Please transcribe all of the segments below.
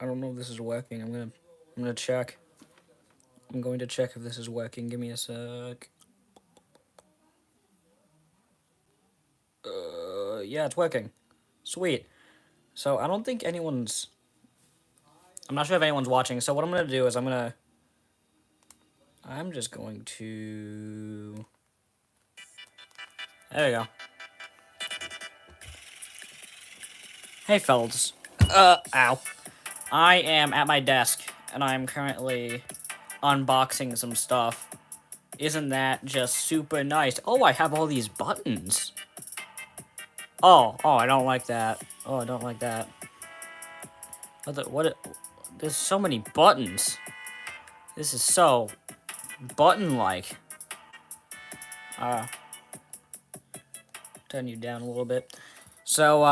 I don't know if this is working. I'm gonna check. I'm going to check if this is working. Give me a sec. Yeah, it's working. Sweet. So I don't think anyone's. I'm not sure if anyone's watching. So what I'm gonna do is I'm just going to. There we go. Hey, fellas. Ow. I am at my desk, and I'm currently unboxing some stuff. Isn't that just super nice? Oh, I have all these buttons. Oh, I don't like that. Oh, I don't like that. There's so many buttons. This is so button-like. Uh, Turn you down a little bit. So,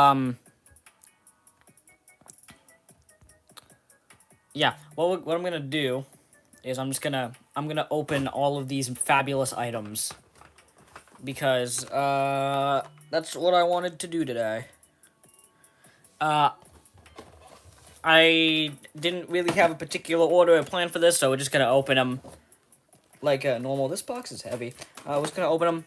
yeah. What I'm gonna do is I'm gonna open all of these fabulous items because that's what I wanted to do today. Uh, I didn't really have a particular order or plan for this, so we're just gonna open them like normal. This box is heavy. We're just gonna open them.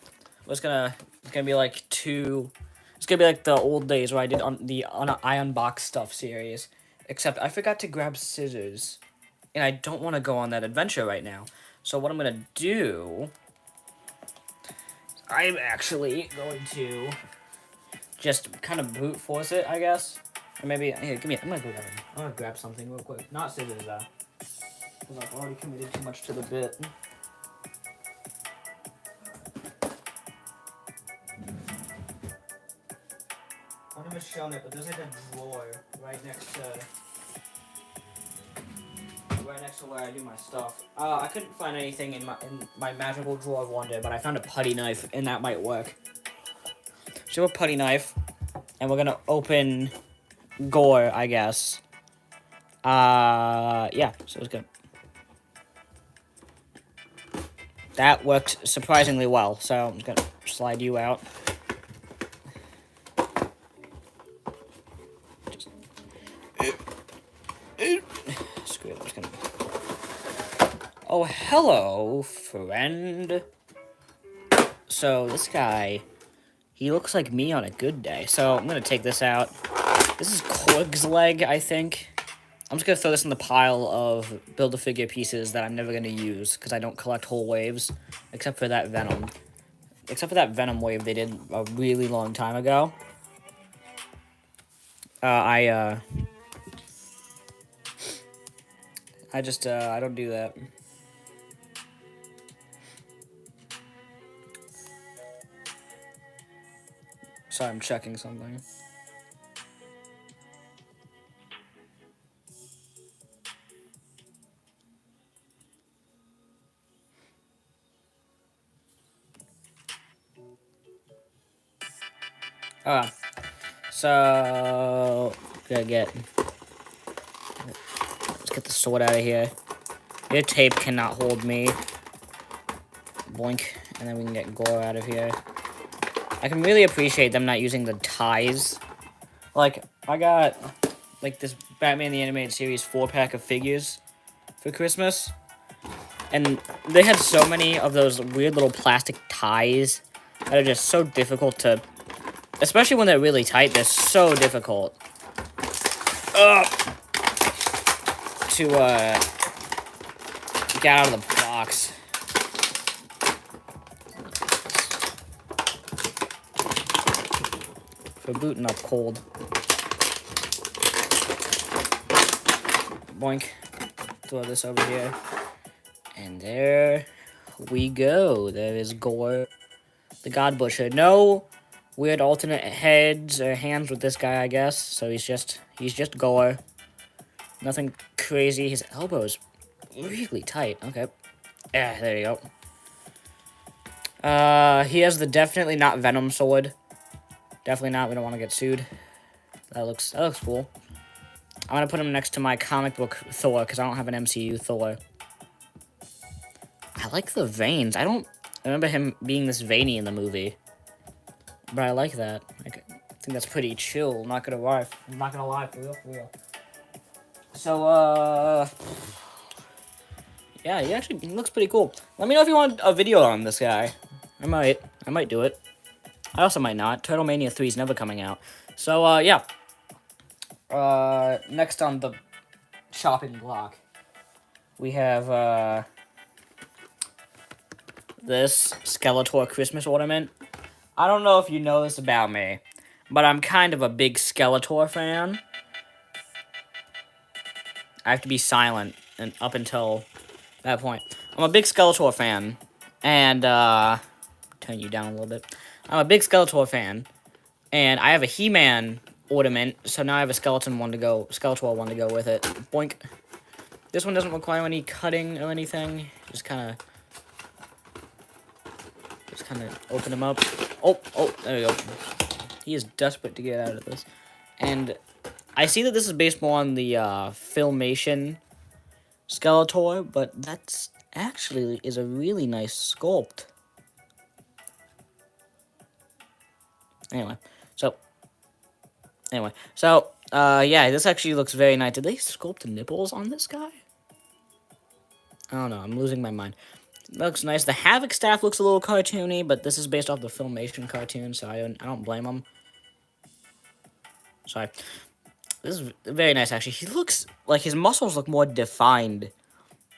It's gonna be like two. It's gonna be like the old days where I did I unbox stuff series. Except I forgot to grab scissors, and I don't want to go on that adventure right now. So what I'm gonna do, I'm actually going to just kind of brute force it, I guess. Or maybe here, give me. I'm gonna grab something real quick. Not scissors though, because I've already committed too much to the bit. I've never shown it, but there's like a drawer right next to where I do my stuff. I couldn't find anything in my magical drawer of wonder, but I found a putty knife, and that might work. So a putty knife, and we're gonna open gore, I guess. Yeah, so it's good. That worked surprisingly well, so I'm just gonna slide you out. Screw it, I'm just gonna... Oh, hello, friend. So, this guy, he looks like me on a good day. So, I'm gonna take this out. This is Korg's leg, I think. I'm just gonna throw this in the pile of Build-A-Figure pieces that I'm never gonna use, because I don't collect whole waves, except for that Venom. Except for that Venom wave they did a really long time ago. I don't do that. Sorry, I'm checking something. So let's get the sword out of here. Your tape cannot hold me. Boink, and then we can get gore out of here. I can really appreciate them not using the ties. Like, I got, like, this Batman the Animated Series 4-pack of figures for Christmas. And they had so many of those weird little plastic ties that are just so difficult to... Especially when they're really tight, they're so difficult. To, get out of the box. For booting up cold. Boink. Throw this over here. And there we go. There is Gore, the God Butcher. No weird alternate heads or hands with this guy, I guess. So he's just Gore. Nothing crazy. His elbow's really tight. Okay. Yeah, there you go. He has the definitely not Venom sword. Definitely not. We don't want to get sued. That looks cool. I'm gonna put him next to my comic book Thor because I don't have an MCU Thor. I like the veins. I don't remember him being this veiny in the movie, but I like that. I think that's pretty chill. Not gonna lie. I'm not gonna lie, for real. So, yeah, he actually looks pretty cool. Let me know if you want a video on this guy. I might do it. I also might not. Turtle Mania 3 is never coming out. So, yeah. Next on the shopping block, we have, this Skeletor Christmas ornament. I don't know if you know this about me, but I'm kind of a big Skeletor fan. I have to be silent and up until that point. I'm a big Skeletor fan, and, turn you down a little bit. I'm a big Skeletor fan, and I have a He-Man ornament, so now I have a Skeletor one to go with it. Boink. This one doesn't require any cutting or anything. Just kind of open him up. Oh, there we go. He is desperate to get out of this. And I see that this is based more on the Filmation Skeletor, but that's actually is a really nice sculpt. Anyway, so yeah, this actually looks very nice. Did they sculpt the nipples on this guy? I don't know. I'm losing my mind. It looks nice. The Havoc staff looks a little cartoony, but this is based off the Filmation cartoon, so I don't blame them. Sorry. This is very nice, actually. He looks like his muscles look more defined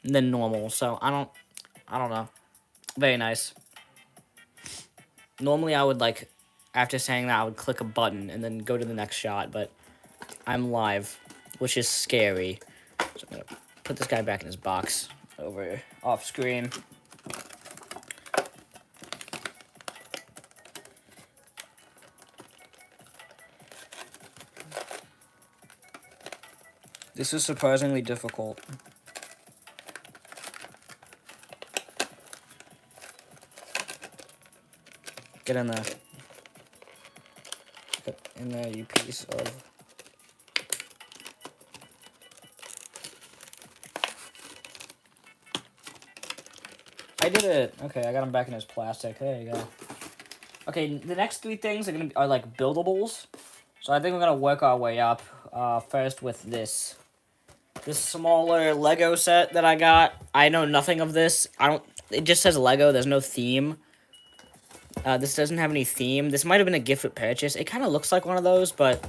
than normal, so I don't know. Very nice. Normally, I would, like, after saying that, I would click a button and then go to the next shot, but I'm live, which is scary. So I'm gonna put this guy back in his box over off screen. This is surprisingly difficult. Get in there. Get in there, you piece of... I did it! Okay, I got him back in his plastic. There you go. Okay, the next three things are like buildables. So I think we're gonna work our way up. First with this smaller Lego set that I got. I know nothing of this. It just says Lego. There's no theme. This doesn't have any theme. This might have been a gift with purchase. It kind of looks like one of those, but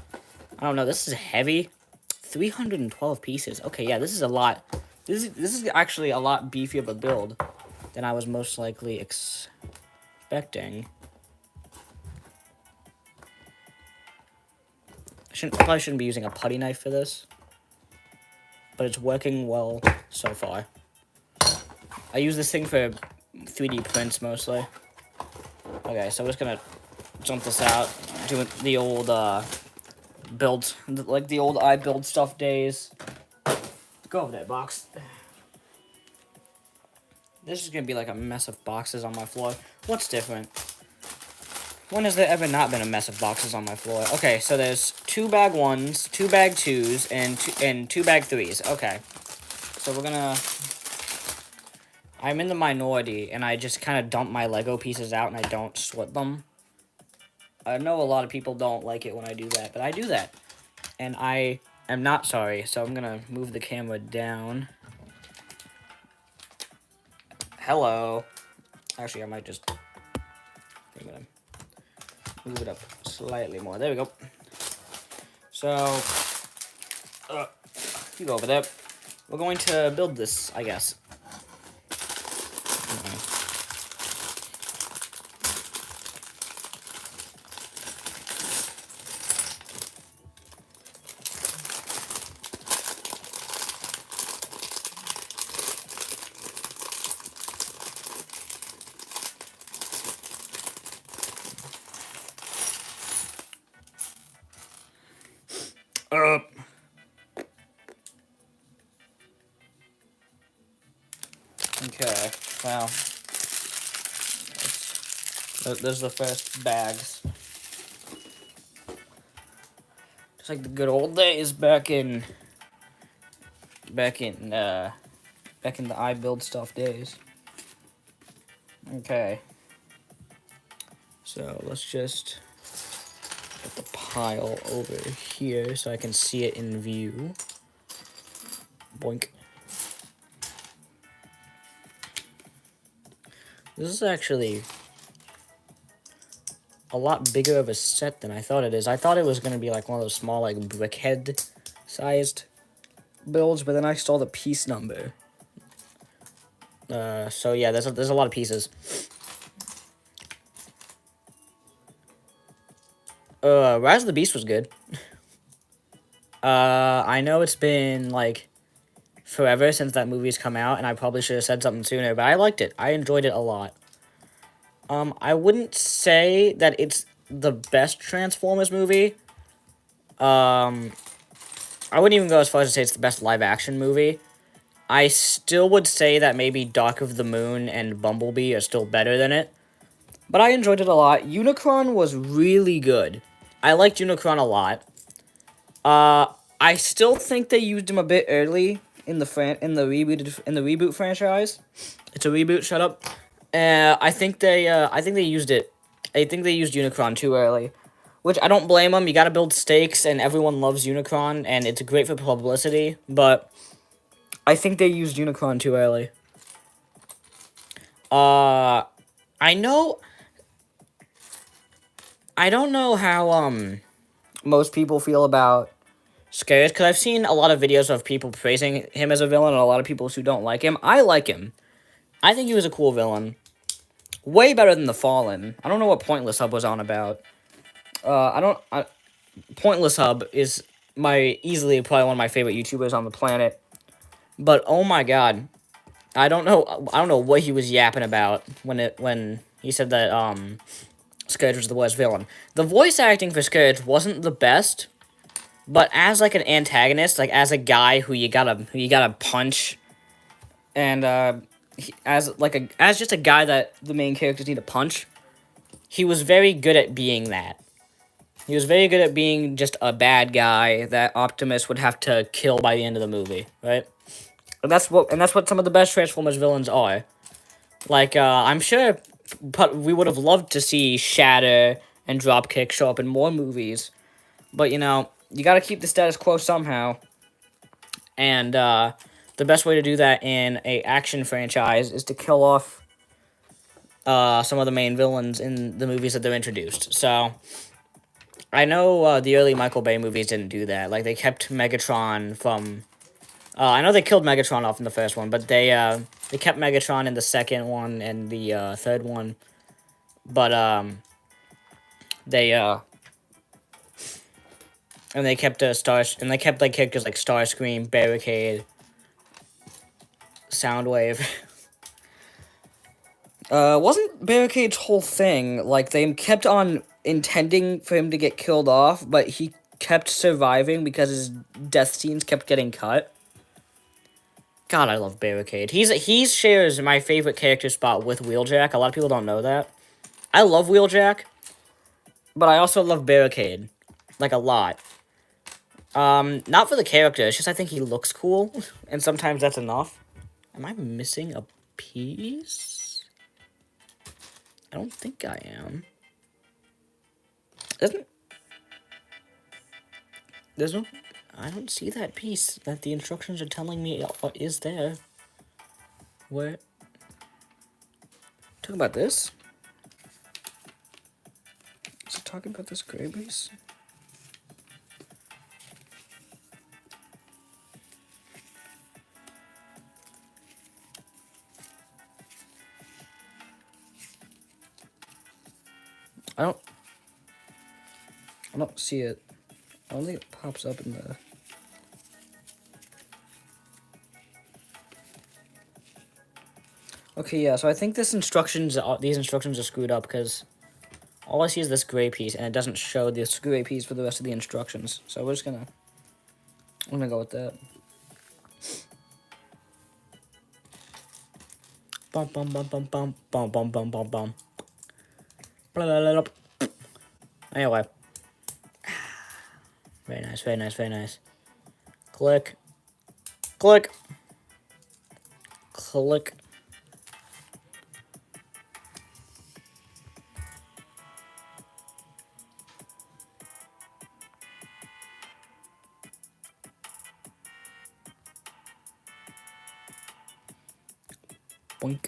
I don't know. This is heavy. 312 pieces. Okay, yeah, this is a lot. This is actually a lot beefier of a build than I was most likely expecting. I probably shouldn't be using a putty knife for this, but it's working well so far. I use this thing for 3D prints mostly. Okay, so we're just gonna jump this out, do the old build, like the old I build stuff days. Go over there, box. This is gonna be like a mess of boxes on my floor. What's different? When has there ever not been a mess of boxes on my floor? Okay, so there's 2 bag 1s, 2 bag 2s, and 2 bag 3s. Okay, so we're gonna... I'm in the minority, and I just kind of dump my Lego pieces out, and I don't sort them. I know a lot of people don't like it when I do that, but I do that. And I am not sorry, so I'm gonna move the camera down. Hello. Actually, I might just... I'm gonna move it up slightly more. There we go. So, you go over there. We're going to build this, I guess. Okay, well, those are the first bags. Just like the good old days back in the I build stuff days. Okay, so let's just put the pile over here so I can see it in view. Boink. This is actually a lot bigger of a set than I thought it is. I thought it was going to be like one of those small, like, brickhead sized builds, but then I saw the piece number. So yeah, there's a lot of pieces. Rise of the Beast was good. I know it's been, like, forever since that movie's come out, and I probably should have said something sooner, but I liked it. I enjoyed it a lot. I wouldn't say that it's the best Transformers movie. I wouldn't even go as far as to say it's the best live-action movie. I still would say that maybe Dark of the Moon and Bumblebee are still better than it. But I enjoyed it a lot. Unicron was really good. I liked Unicron a lot. I still think they used him a bit early in the reboot franchise. It's a reboot. Shut up. I think they used it. I think they used Unicron too early, which I don't blame them. You got to build stakes, and everyone loves Unicron, and it's great for publicity. But I think they used Unicron too early. I know. I don't know how most people feel about Scourge, because I've seen a lot of videos of people praising him as a villain and a lot of people who don't like him. I like him. I think he was a cool villain. Way better than the Fallen. I don't know what Pointless Hub was on about. Pointless Hub is easily probably one of my favorite YouTubers on the planet. But oh my god. I don't know what he was yapping about when he said that Scourge was the worst villain. The voice acting for Scourge wasn't the best, but as like an antagonist, like as a guy who you gotta punch, and as just a guy that the main characters need to punch, he was very good at being that. He was very good at being just a bad guy that Optimus would have to kill by the end of the movie, right? And that's what some of the best Transformers villains are. Like, I'm sure but we would have loved to see Shatter and Dropkick show up in more movies. But, you know, you gotta keep the status quo somehow. And, the best way to do that in a action franchise is to kill off, some of the main villains in the movies that they're introduced. So, I know, the early Michael Bay movies didn't do that. Like, they kept Megatron from... I know they killed Megatron off in the first one, but they kept Megatron in the second one and the, third one. But, they kept, they kept, like, characters like Starscream, Barricade, Soundwave. Wasn't Barricade's whole thing, like, they kept on intending for him to get killed off, but he kept surviving because his death scenes kept getting cut? God, I love Barricade. He shares my favorite character spot with Wheeljack. A lot of people don't know that. I love Wheeljack, but I also love Barricade. Like, a lot. Not for the character, it's just I think he looks cool, and sometimes that's enough. Am I missing a piece? I don't think I am. There's no... I don't see that piece that the instructions are telling me is there. Where? Talking about this? Is it talking about this gray piece? I don't see it. I don't think it pops up in the... Okay, yeah, so I think these instructions are screwed up, because all I see is this gray piece, and it doesn't show this gray piece for the rest of the instructions. So I'm gonna go with that. Bum bum bum bum bum bum bum bum bum bum. Blah, blah, blah, blah. Anyway. Very nice, very nice, very nice. Click. Click. Click. Boink.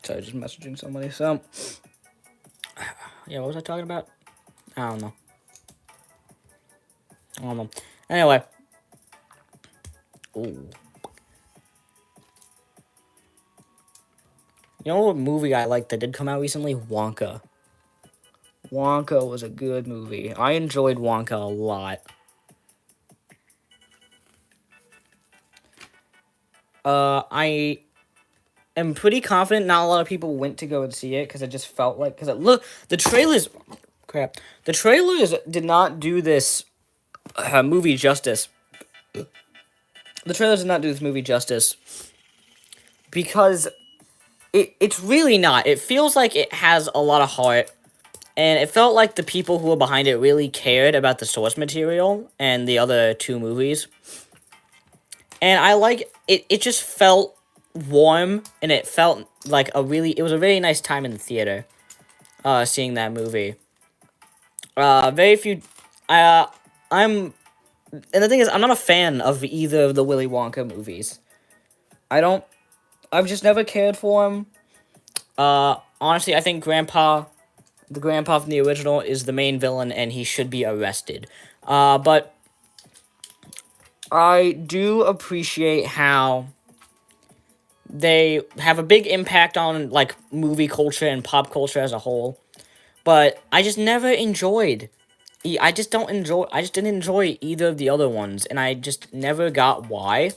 Sorry, just messaging somebody. So, yeah, what was I talking about? I don't know. Anyway. Ooh. You know what movie I liked that did come out recently? Wonka. Wonka was a good movie. I enjoyed Wonka a lot. I am pretty confident not a lot of people went to go and see it because it just felt like look, the trailers, crap, the trailers did not do this movie justice. The trailers did not do this movie justice because it's really not. It feels like it has a lot of heart. And it felt like the people who were behind it really cared about the source material and the other two movies. And I like it. It just felt warm, and it felt like it was a really nice time in the theater, seeing that movie. Very few, and the thing is, I'm not a fan of either of the Willy Wonka movies. I've just never cared for him. Honestly, I think the grandpa from the original is the main villain, and he should be arrested. But I do appreciate how they have a big impact on, like, movie culture and pop culture as a whole. But I just never enjoyed. I just didn't enjoy either of the other ones, and I just never got why.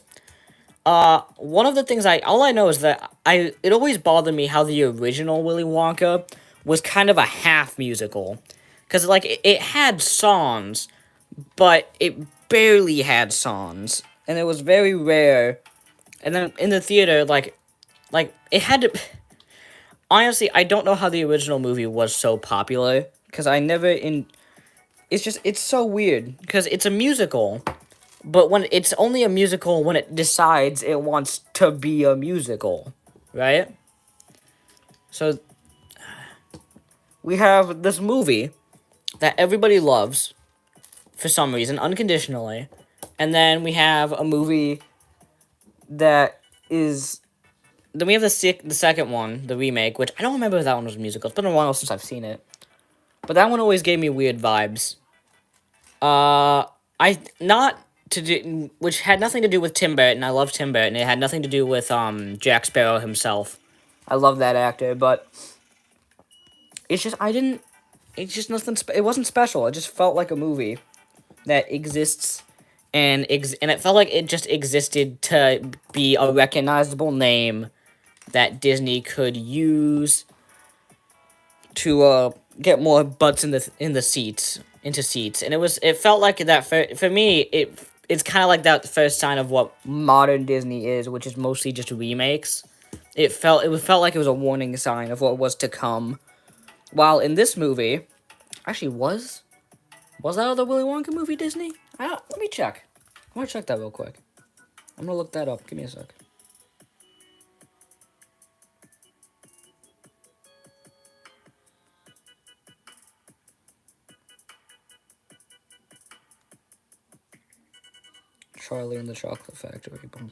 One of the things all I know is that it always bothered me how the original Willy Wonka was kind of a half musical. Because, like, it had songs, but it barely had songs. And it was very rare. And then in the theater, like it had to... Honestly, I don't know how the original movie was so popular. Because I never... It's so weird. Because it's a musical. But when it's only a musical when it decides it wants to be a musical. Right? So... we have this movie that everybody loves for some reason, unconditionally. And then we have a movie that is... Then we have the second one, the remake, which I don't remember if that one was a musical. It's been a while since I've seen it. But that one always gave me weird vibes. Which had nothing to do with Tim Burton. I love Tim Burton. It had nothing to do with Jack Sparrow himself. I love that actor, but it's just nothing. It wasn't special. It just felt like a movie that exists, and it felt like it just existed to be a recognizable name that Disney could use to get more butts into seats, and it felt like that for me. It's kind of like that first sign of what modern Disney is, which is mostly just remakes. It felt like it was a warning sign of what was to come. While in this movie, actually was that other Willy Wonka movie Disney? Let me check. I want to check that real quick. I'm gonna look that up. Give me a sec. Charlie and the Chocolate Factory. Boom.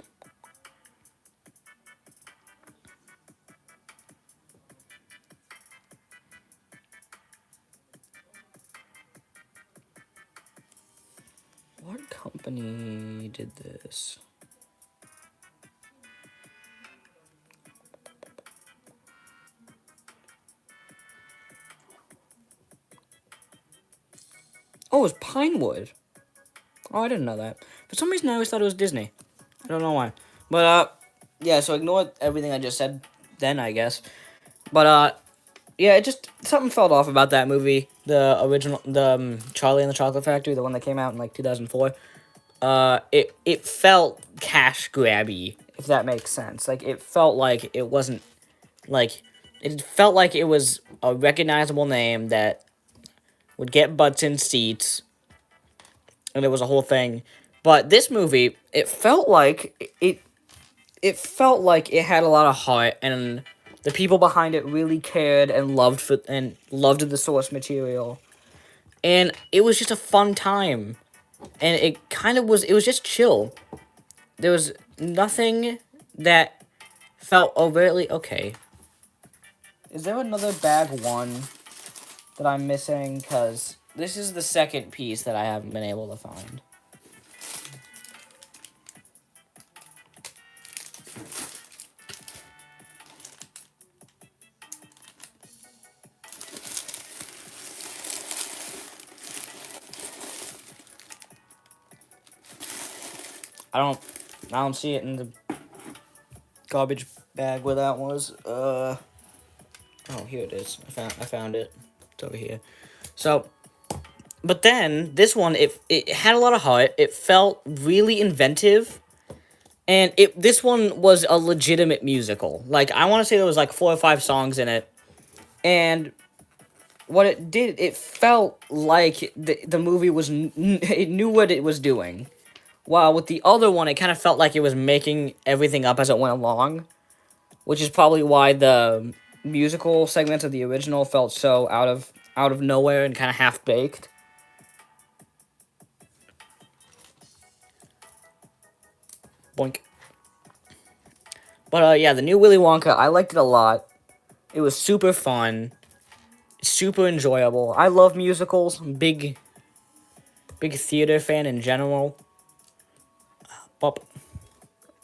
What company did this? Oh, it was Pinewood. Oh, I didn't know that. For some reason, I always thought it was Disney. I don't know why. But, yeah, so ignore everything I just said then, I guess. But, yeah, something felt off about that movie. The original, Charlie and the Chocolate Factory, the one that came out in, like, 2004. It felt cash grabby, if that makes sense. Like, it felt like it wasn't, like, it felt like it was a recognizable name that would get butts in seats, and it was a whole thing. But this movie, it felt like it had a lot of heart, and the people behind it really cared and loved the source material. And it was just a fun time. And it was just chill. There was nothing that felt overtly okay. Is there another bag 1 that I'm missing? Because this is the second piece that I haven't been able to find. I don't see it in the garbage bag where that was. Oh, here it is. I found it. It's over here. So, but then this one, it had a lot of heart. It felt really inventive, and this one was a legitimate musical. Like, I want to say there was like 4 or 5 songs in it, and what it did, it felt like the movie was it knew what it was doing. While with the other one, it kind of felt like it was making everything up as it went along, which is probably why the musical segments of the original felt so out of nowhere and kind of half baked. Boink. But yeah, the new Willy Wonka, I liked it a lot. It was super fun, super enjoyable. I love musicals. Big theater fan in general. Bop.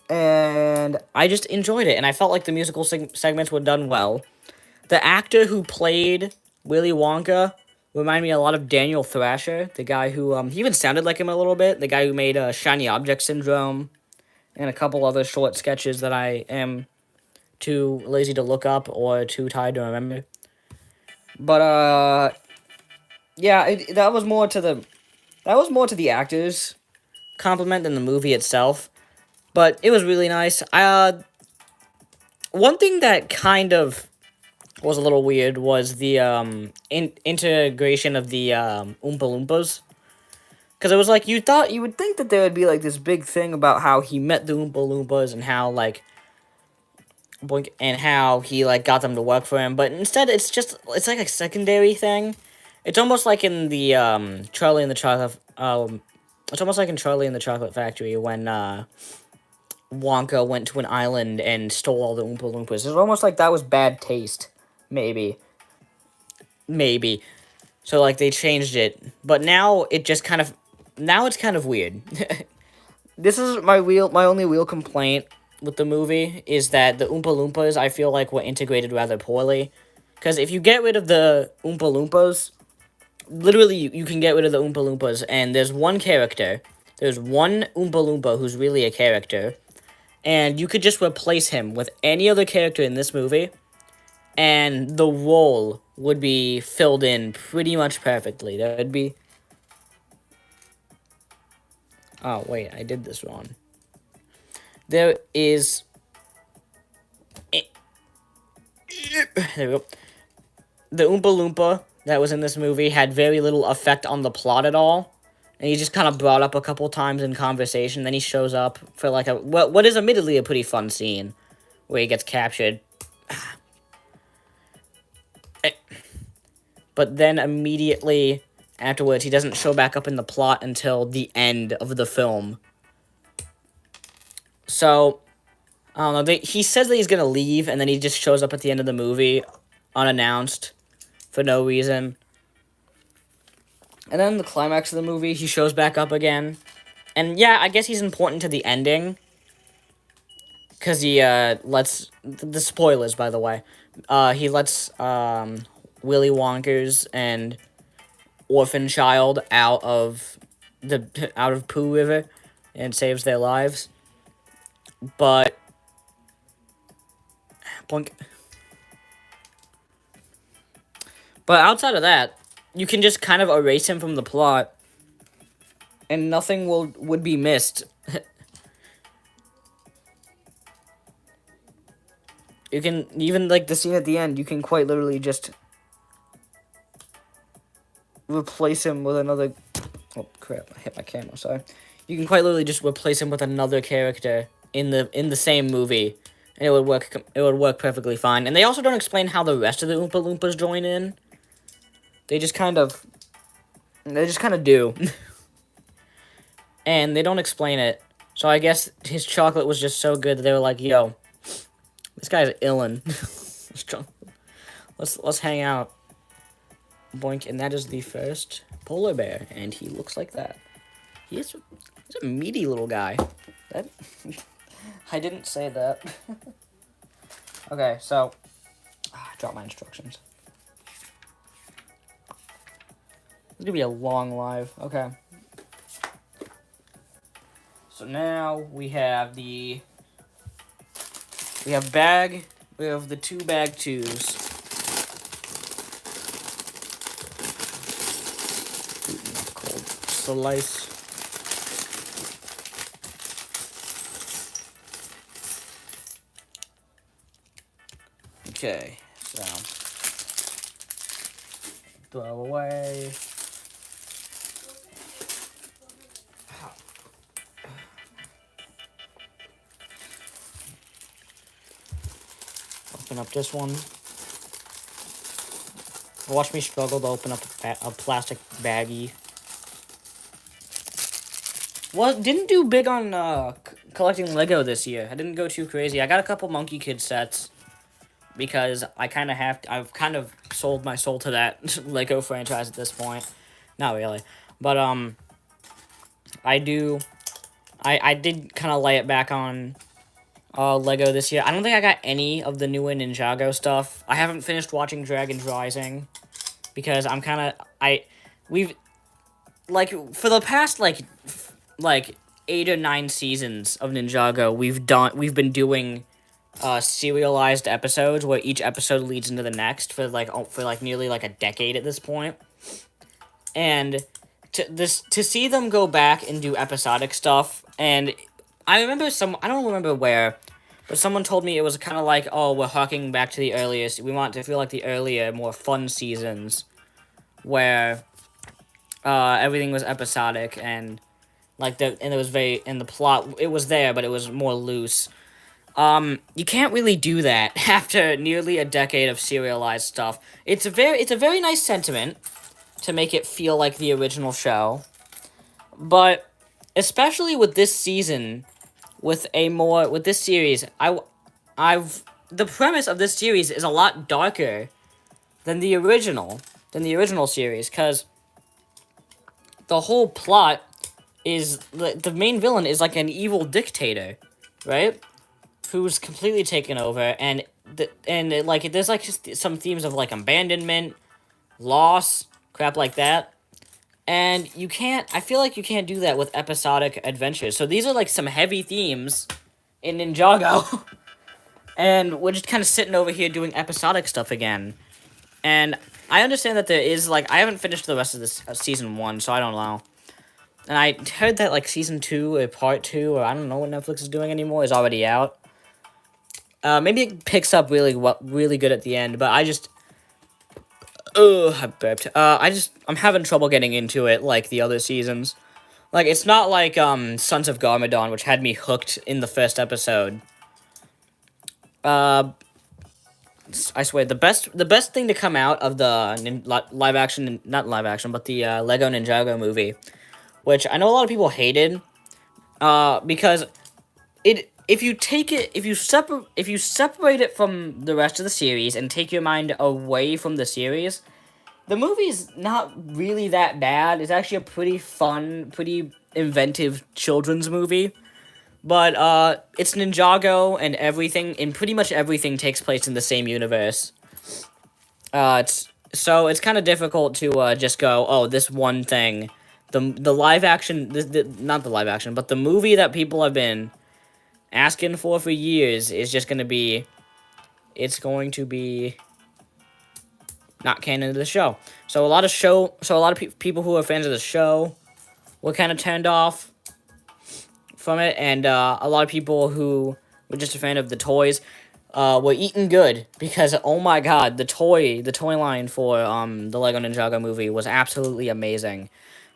And I just enjoyed it, and I felt like the musical segments were done well. The actor who played Willy Wonka reminded me a lot of Daniel Thrasher, the guy who, he even sounded like him a little bit, the guy who made Shiny Object Syndrome, and a couple other short sketches that I am too lazy to look up or too tired to remember. But, yeah, that was more to the actors' compliment than the movie itself. But it was really nice. One thing that kind of was a little weird was the integration of the Oompa Loompas. Because it was like, you would think that there would be like this big thing about how he met the Oompa Loompas and how like he like got them to work for him, but instead it's like a secondary thing. It's almost like in the Charlie and the Chocolate it's almost like in Charlie and the Chocolate Factory when Wonka went to an island and stole all the Oompa Loompas. It's almost like that was bad taste, maybe. So like they changed it, but now it's kind of weird. This is my only real complaint with the movie is that the Oompa Loompas I feel like were integrated rather poorly. Because if you get rid of the Oompa Loompas, literally you can get rid of the Oompa Loompas, and there's one character. There's one Oompa Loompa who's really a character, and you could just replace him with any other character in this movie, and the role would be filled in pretty much perfectly. There'd be... Oh, wait, I did this wrong. There is... There we go. The Oompa Loompa that was in this movie had very little effect on the plot at all. And he just kind of brought up a couple times in conversation. Then he shows up for like what is admittedly a pretty fun scene where he gets captured. But then immediately afterwards, he doesn't show back up in the plot until the end of the film. So, I don't know. He says that he's going to leave, and then he just shows up at the end of the movie unannounced for no reason. And then the climax of the movie, he shows back up again. And yeah, I guess he's important to the ending. Because he lets... The spoilers, by the way. He lets Willy Wonka's and orphan child out of Pooh River and saves their lives. But... Blink. But outside of that, you can just kind of erase him from the plot, and nothing would be missed. You can, even like the scene at the end, you can quite literally just replace him with another... Oh, crap, I hit my camera, sorry. You can quite literally just replace him with another character in the same movie, and it would work perfectly fine. And they also don't explain how the rest of the Oompa Loompas join in. They just kind of do. And they don't explain it. So I guess his chocolate was just so good that they were like, yo, This guy's illin. let's hang out. Boink, and that is the first polar bear, and he looks like that. He's a meaty little guy. That I didn't say that. Okay, so I dropped my instructions. It's gonna be a long live. Okay. So now we have the two bag twos. Cold slice. Okay, so throw away. Open up this one. Watch me struggle to open up a plastic baggie. Well, didn't do big on collecting Lego this year. I didn't go too crazy. I got a couple Monkey Kid sets because I've kind of sold my soul to that Lego franchise at this point. Not really, but I did kind of lay it back on Lego this year. I don't think I got any of the newer Ninjago stuff. I haven't finished watching Dragon's Rising because we've like for the past like 8 or 9 seasons of Ninjago, we've been doing serialized episodes where each episode leads into the next for nearly like a decade at this point. And to see them go back and do episodic stuff, and I don't remember where, but someone told me it was kind of like, oh, we're harking back to the earliest. We want to feel like the earlier, more fun seasons where everything was episodic and the plot, it was there, but it was more loose. You can't really do that after nearly a decade of serialized stuff. It's a very nice sentiment to make it feel like the original show, but especially with this season, with this series, the premise of this series is a lot darker than the original series, because the whole plot is the main villain is like an evil dictator, right? Who's completely taken over, and there's like just some themes of like abandonment, loss, crap like that. And I feel like you can't do that with episodic adventures. So these are like some heavy themes in Ninjago. And we're just kind of sitting over here doing episodic stuff again. And I understand that there is I haven't finished the rest of this season 1, so I don't know. And I heard that like season 2 or part 2, or I don't know what Netflix is doing anymore, is already out. Maybe it picks up really good at the end, but I burped. I'm having trouble getting into it like the other seasons. Like, it's not like Sons of Garmadon, which had me hooked in the first episode. I swear, the best thing to come out of the live action, not live action, but the Lego Ninjago movie, which I know a lot of people hated, because if you separate it from the rest of the series and take your mind away from the series, the movie's not really that bad. It's actually a pretty fun, pretty inventive children's movie. But it's Ninjago, and pretty much everything takes place in the same universe. It's kind of difficult to just go, oh, this one thing. The live action, not the live action, but the movie that people have been asking for years is just going to be, it's going to be not canon to the show. So a lot of people who are fans of the show were kind of turned off from it, and a lot of people who were just a fan of the toys were eating good, because oh my god, the toy line for the Lego Ninjago movie was absolutely amazing.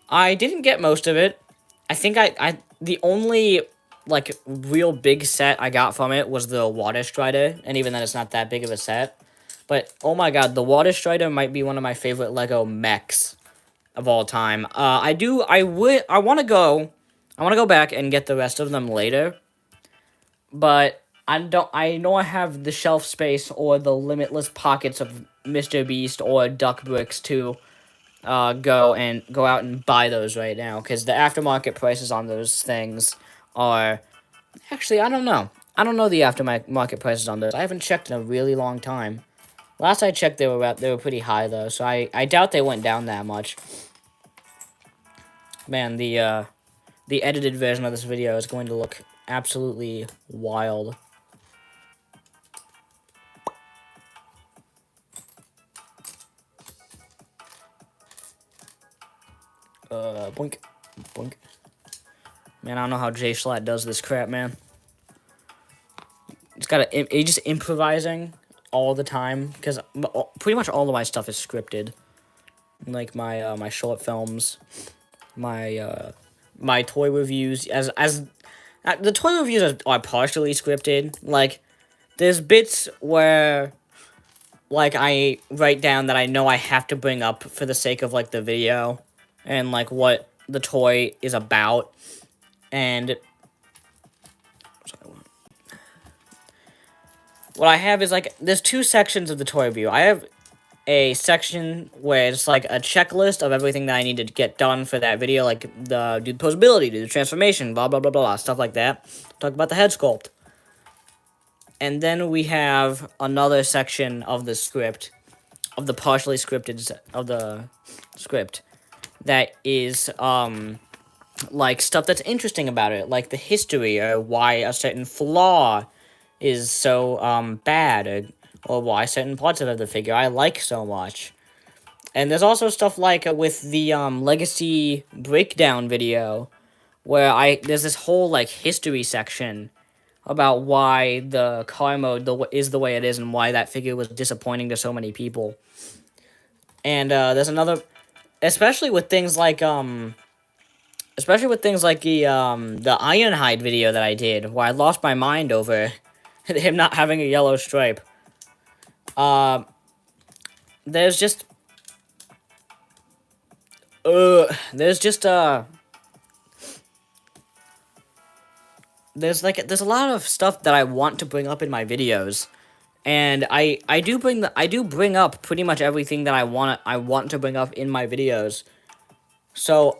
I didn't get most of it. I think the only like real big set I got from it was the Water Strider, and even then it's not that big of a set. But oh my god, the Water Strider might be one of my favorite Lego mechs of all time. I want to go back and get the rest of them later. But I know I have the shelf space or the limitless pockets of Mr. Beast or Duck Bricks to go out and buy those right now, because the aftermarket prices on those things are actually, I don't know. I don't know the aftermarket prices on those. I haven't checked in a really long time. Last I checked, they were pretty high though, so I doubt they went down that much. Man, the edited version of this video is going to look absolutely wild. Boink, boink. Man, I don't know how Jay Schlatt does this crap, man. He's just improvising all the time, because pretty much all of my stuff is scripted. Like my short films, my toy reviews, the toy reviews are partially scripted. Like, there's bits where, like, I write down that I know I have to bring up for the sake of, like, the video, and, like, what the toy is about, and what I have is, like, there's two sections of the toy review. I have a section where it's, like, a checklist of everything that I need to get done for that video, like, do the posability, do the transformation, blah, blah, blah, blah, stuff like that. Talk about the head sculpt. And then we have another section of the script, of the partially scripted, of the script, that is, like, stuff that's interesting about it, like the history, or why a certain flaw is so, bad, or why certain parts of the figure I like so much. And there's also stuff like with the, Legacy Breakdown video, where there's this whole, like, history section about why the car mode is the way it is, and why that figure was disappointing to so many people. And, there's another, especially with things like the Ironhide video that I did, where I lost my mind over him not having a yellow stripe. There's just there's a lot of stuff that I want to bring up in my videos, and I do bring up pretty much everything that I want to bring up in my videos. So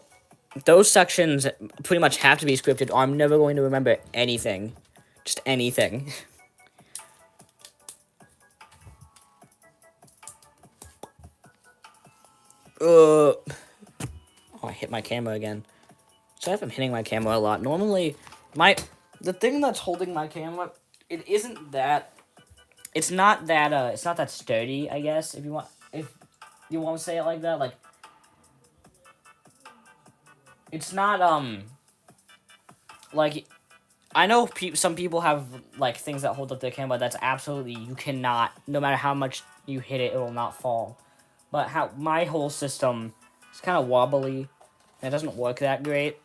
those sections pretty much have to be scripted, or I'm never going to remember anything. Just anything. Oh, I hit my camera again. Sorry if I'm hitting my camera a lot. Normally, the thing that's holding my camera, it's not that sturdy, I guess, if you want to say it like that. Like, it's not, like, I know some people have, like, things that hold up their camera that's absolutely, you cannot, no matter how much you hit it, it will not fall. But my whole system is kind of wobbly, and it doesn't work that great.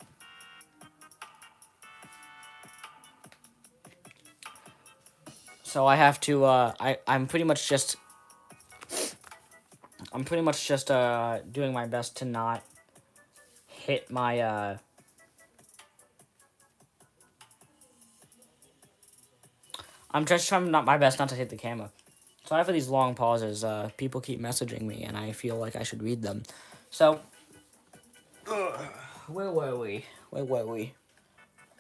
So I have to, I'm pretty much just doing my best to not hit my, I'm just trying my best not to hit the camera. Sorry for these long pauses. People keep messaging me, and I feel like I should read them. So, where were we?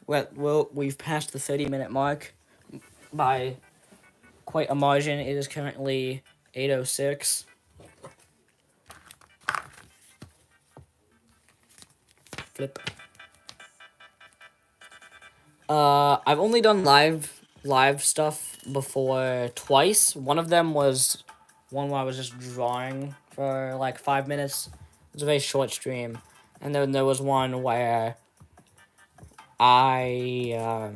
Well, we've passed the 30-minute mark by quite a margin. It is currently 8:06. Flip. I've only done live stuff before twice. One of them was one where I was just drawing for like 5 minutes. It was a very short stream. And then there was one where there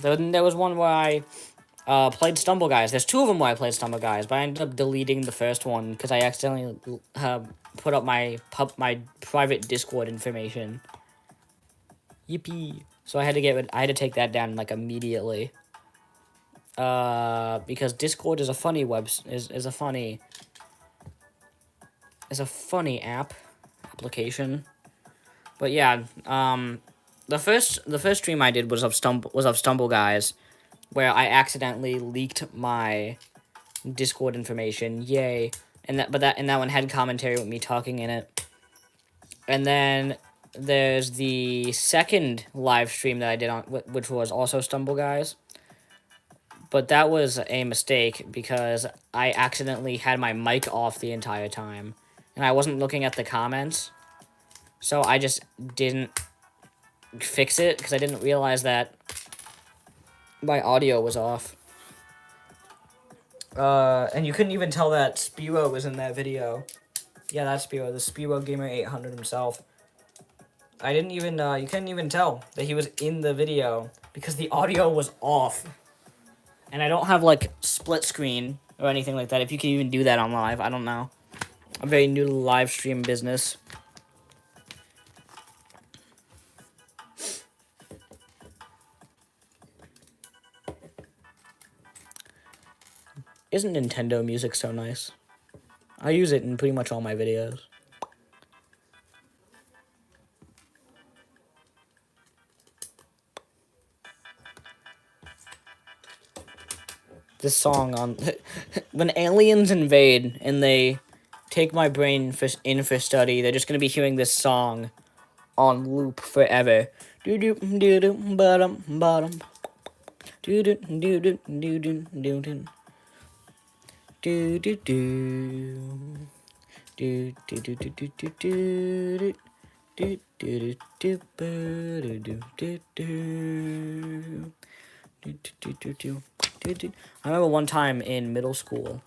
was one where I played Stumble Guys. There's two of them where I played Stumble Guys, but I ended up deleting the first one because I accidentally put up my private Discord information. Yippee! So I had to take that down like immediately. Because Discord is a funny is a funny application. But yeah, the first stream I did was of Stumble Guys. where I accidentally leaked my Discord information. Yay! And that one had commentary with me talking in it. And then there's the second live stream that I did on, which was also Stumble Guys. But that was a mistake because I accidentally had my mic off the entire time. And I wasn't looking at the comments. So I just didn't fix it because I didn't realize that my audio was off. And you couldn't even tell that Spiro was in that video. Yeah, that's Spiro, the Spiro Gamer 800 himself. I didn't even, you couldn't even tell that he was in the video because the audio was off. And I don't have, like, split screen or anything like that. If you can even do that on live, I don't know. I'm very new to the live stream business. Isn't Nintendo music so nice? I use it in pretty much all my videos. This song on... when aliens invade and they take my brain for study, they're just going to be hearing this song on loop forever. Do-do, do-do, ba-dum, ba-dum. Do-do, do-do, do-do, do-do. Do-do-do. Do-do-do-do-do-do-do. I remember one time in middle school,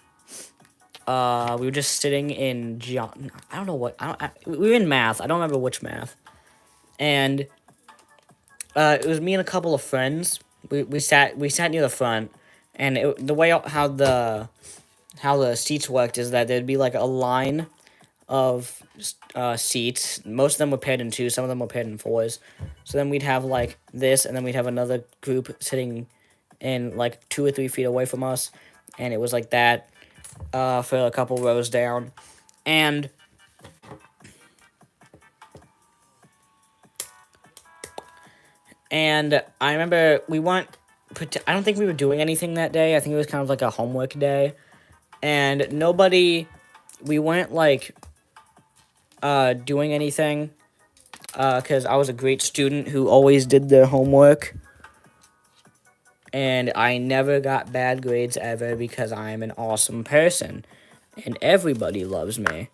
we were just sitting in I don't know what, we were in math. I don't remember which math. And it was me and a couple of friends. We sat near the front, and the way how the seats worked is that there'd be like a line of seats. Most of them were paired in twos, some of them were paired in fours. So then we'd have like this, and then we'd have another group sitting in like 2 or 3 feet away from us, and it was like that for a couple rows down. And I remember we weren't, I don't think we were doing anything that day. I think it was kind of like a homework day. And we weren't like doing anything because I was a great student who always did their homework. And I never got bad grades ever because I'm an awesome person. And everybody loves me.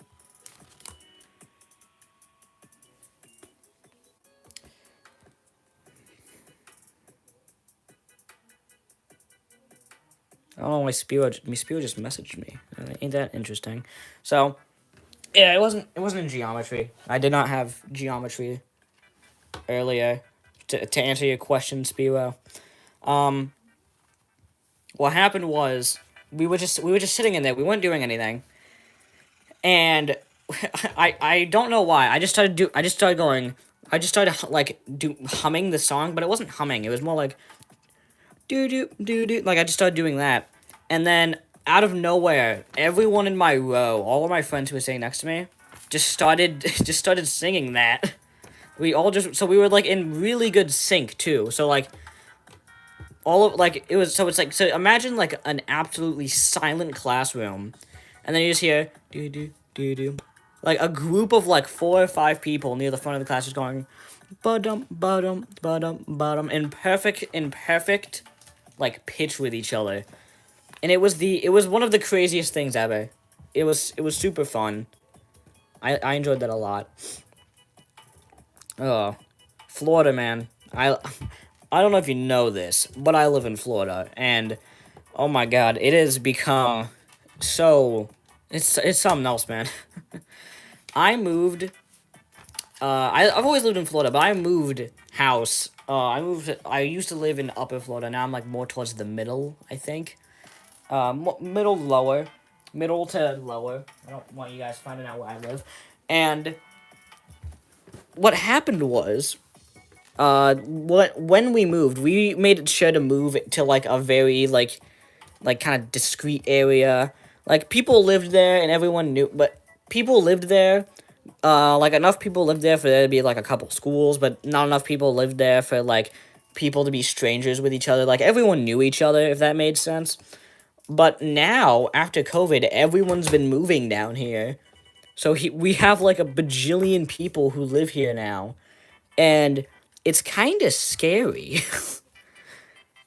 I don't know why Spiro just messaged me. Ain't that interesting? So, yeah, it wasn't in geometry. I did not have geometry earlier. To answer your question, Spiro. What happened was we were just sitting in there. We weren't doing anything. And I don't know why. I just started humming the song, but it wasn't humming. It was more like do do do do. Like I just started doing that. And then out of nowhere, everyone in my row, all of my friends who were sitting next to me, just started singing that. We were like in really good sync too. So like so imagine like an absolutely silent classroom, and then you just hear do do do do, like a group of like 4 or 5 people near the front of the class is going ba-dum ba-dum ba-dum ba-dum in perfect like pitch with each other. And it was one of the craziest things ever. It was super fun. I enjoyed that a lot. Oh, Florida, man. I don't know if you know this, but I live in Florida, and oh my god, it has become so it's something else, man. I moved. I've always lived in Florida, but I moved house. I used to live in Upper Florida. Now I'm like more towards the middle, I think. Middle to lower. I don't want you guys finding out where I live. And what happened was, when we moved, we made sure to move to like a very like kind of discreet area. Like people lived there and everyone knew, but people lived there. Like enough people lived there for there to be like a couple schools, but not enough people lived there for like people to be strangers with each other. Like, everyone knew each other, if that made sense. But now, after COVID, everyone's been moving down here. So we have like a bajillion people who live here now. And it's kind of scary.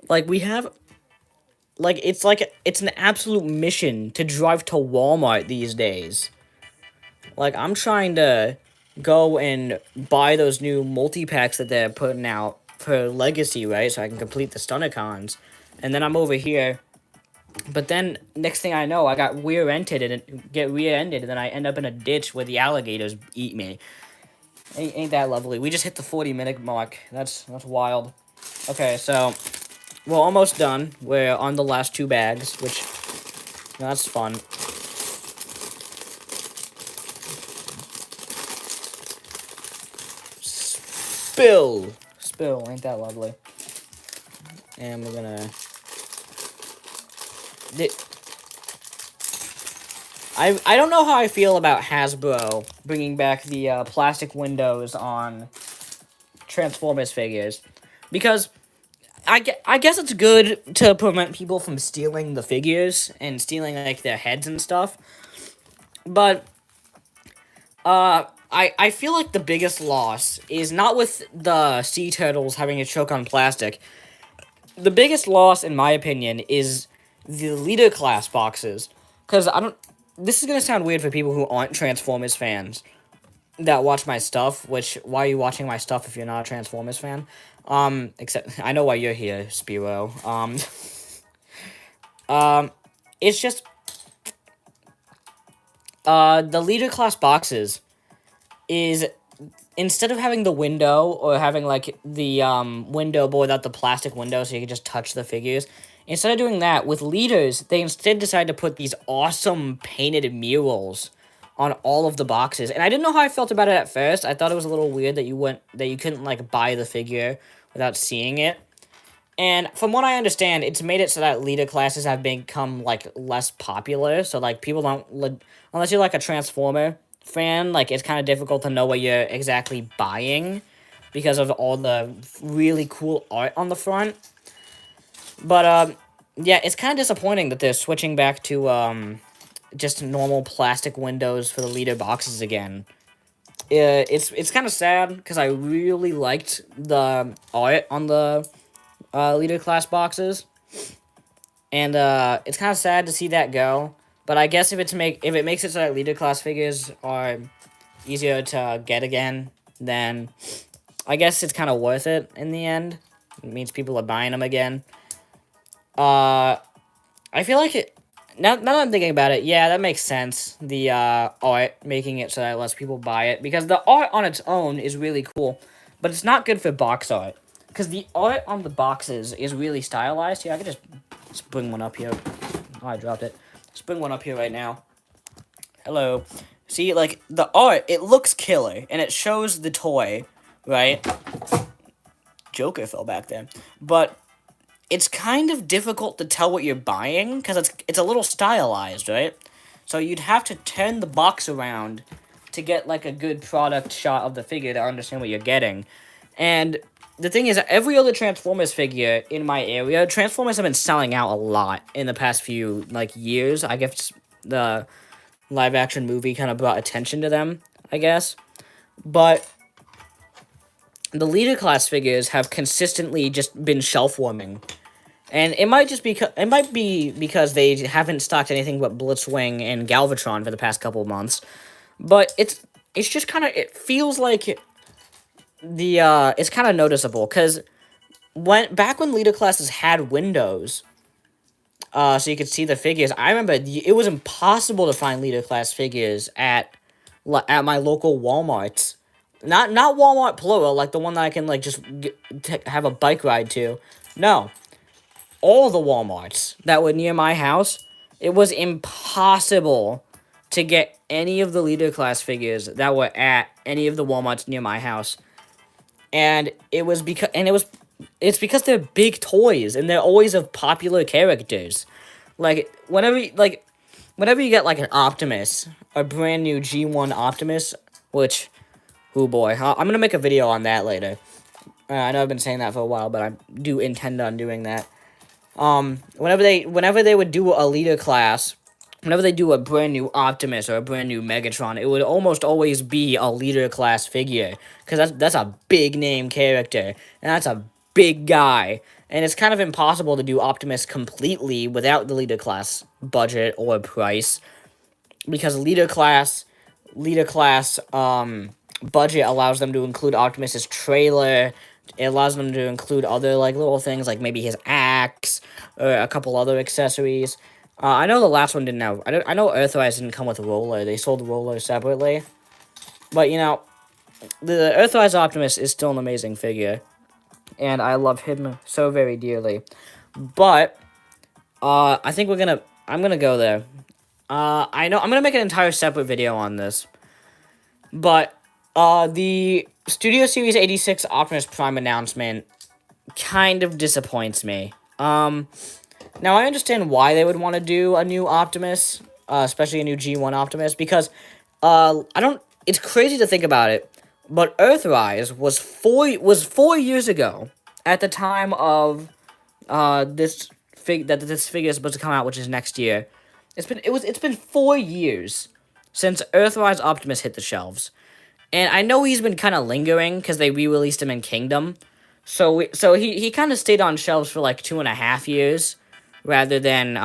Like, we have... It's an absolute mission to drive to Walmart these days. Like, I'm trying to go and buy those new multi-packs that they're putting out for Legacy, right? So I can complete the Stunnicons. And then I'm over here. But then, next thing I know, I got rear-ended, and then I end up in a ditch where the alligators eat me. Ain't that lovely? We just hit the 40-minute mark. That's wild. Okay, so we're almost done. We're on the last 2 bags, which, that's fun. Spill, ain't that lovely? And we're gonna... I don't know how I feel about Hasbro bringing back the plastic windows on Transformers figures. Because I guess it's good to prevent people from stealing the figures and stealing, like, their heads and stuff. But, I feel like the biggest loss is not with the sea turtles having to choke on plastic. The biggest loss, in my opinion, is the leader class boxes. Because this is going to sound weird for people who aren't Transformers fans that watch my stuff, which, why are you watching my stuff if you're not a Transformers fan? Except, I know why you're here, Spiro. It's just, the leader class boxes is, instead of having the window, or having, like, the, window but without the plastic window so you can just touch the figures, instead of doing that, with leaders, they instead decided to put these awesome painted murals on all of the boxes. And I didn't know how I felt about it at first. I thought it was a little weird that you couldn't, like, buy the figure without seeing it. And from what I understand, it's made it so that leader classes have become, like, less popular. So, like, people don't... Unless you're, like, a Transformer fan, like, it's kind of difficult to know what you're exactly buying because of all the really cool art on the front. But, yeah, it's kind of disappointing that they're switching back to, just normal plastic windows for the leader boxes again. It's kind of sad, because I really liked the art on the leader class boxes. And, it's kind of sad to see that go. But I guess if it makes it so that leader class figures are easier to get again, then I guess it's kind of worth it in the end. It means people are buying them again. I feel like it... Now that I'm thinking about it, yeah, that makes sense. The art, making it so that less people buy it. Because the art on its own is really cool. But it's not good for box art. Because the art on the boxes is really stylized. Yeah, I could just bring one up here. Oh, I dropped it. Let's bring one up here right now. Hello. See, like, the art, it looks killer. And it shows the toy, right? Joker fell back there. But it's kind of difficult to tell what you're buying, because it's a little stylized, right? So you'd have to turn the box around to get, like, a good product shot of the figure to understand what you're getting. And the thing is, every other Transformers figure in my area, Transformers have been selling out a lot in the past few, like, years. I guess the live-action movie kind of brought attention to them, I guess. But the leader class figures have consistently just been shelf-warming. And it might be because they haven't stocked anything but Blitzwing and Galvatron for the past couple of months. But it's just kind of, it feels like it's kind of noticeable, because back when leader classes had windows, so you could see the figures, I remember it was impossible to find leader class figures at my local Walmarts. Not Walmart plural, like the one that I can, like, just have a bike ride to. No. All the Walmarts that were near my house, it was impossible to get any of the leader class figures that were at any of the Walmarts near my house. And it's because they're big toys, and they're always of popular characters. Like, whenever you get, like, an Optimus, a brand new G1 Optimus, which, oh boy, I'm gonna make a video on that later. I know I've been saying that for a while, but I do intend on doing that. Whenever they would do a leader class, whenever they do a brand new Optimus or a brand new Megatron, it would almost always be a leader class figure, because that's a big name character, and that's a big guy, and it's kind of impossible to do Optimus completely without the leader class budget or price, because leader class budget allows them to include Optimus's trailer. It allows them to include other like little things like maybe his axe or a couple other accessories. I know the last one didn't have. I know Earthrise didn't come with a roller. They sold the roller separately. But you know, the Earthrise Optimus is still an amazing figure, and I love him so very dearly. But I think I'm gonna go there. I know I'm gonna make an entire separate video on this, but the Studio Series 86 Optimus Prime announcement kind of disappoints me. Now I understand why they would want to do a new Optimus, especially a new G1 Optimus, because I don't. It's crazy to think about it, but Earthrise was 4 years ago at the time of this figure is supposed to come out, which is next year. It's been 4 years since Earthrise Optimus hit the shelves, and I know he's been kind of lingering because they re-released him in Kingdom, so he kind of stayed on shelves for like 2.5 years, rather than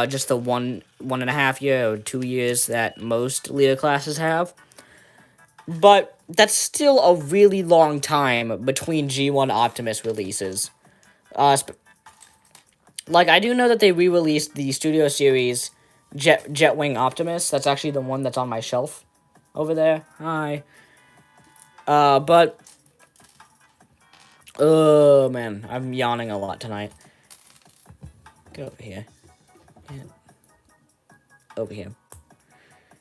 just the 1.5 year or 2 years that most leader classes have. But that's still a really long time between G1 Optimus releases. Like, I do know that they re-released the Studio Series Jetwing Optimus. That's actually the one that's on my shelf over there. Hi. But... Oh, man. I'm yawning a lot tonight. Go over here. Yeah. Over here.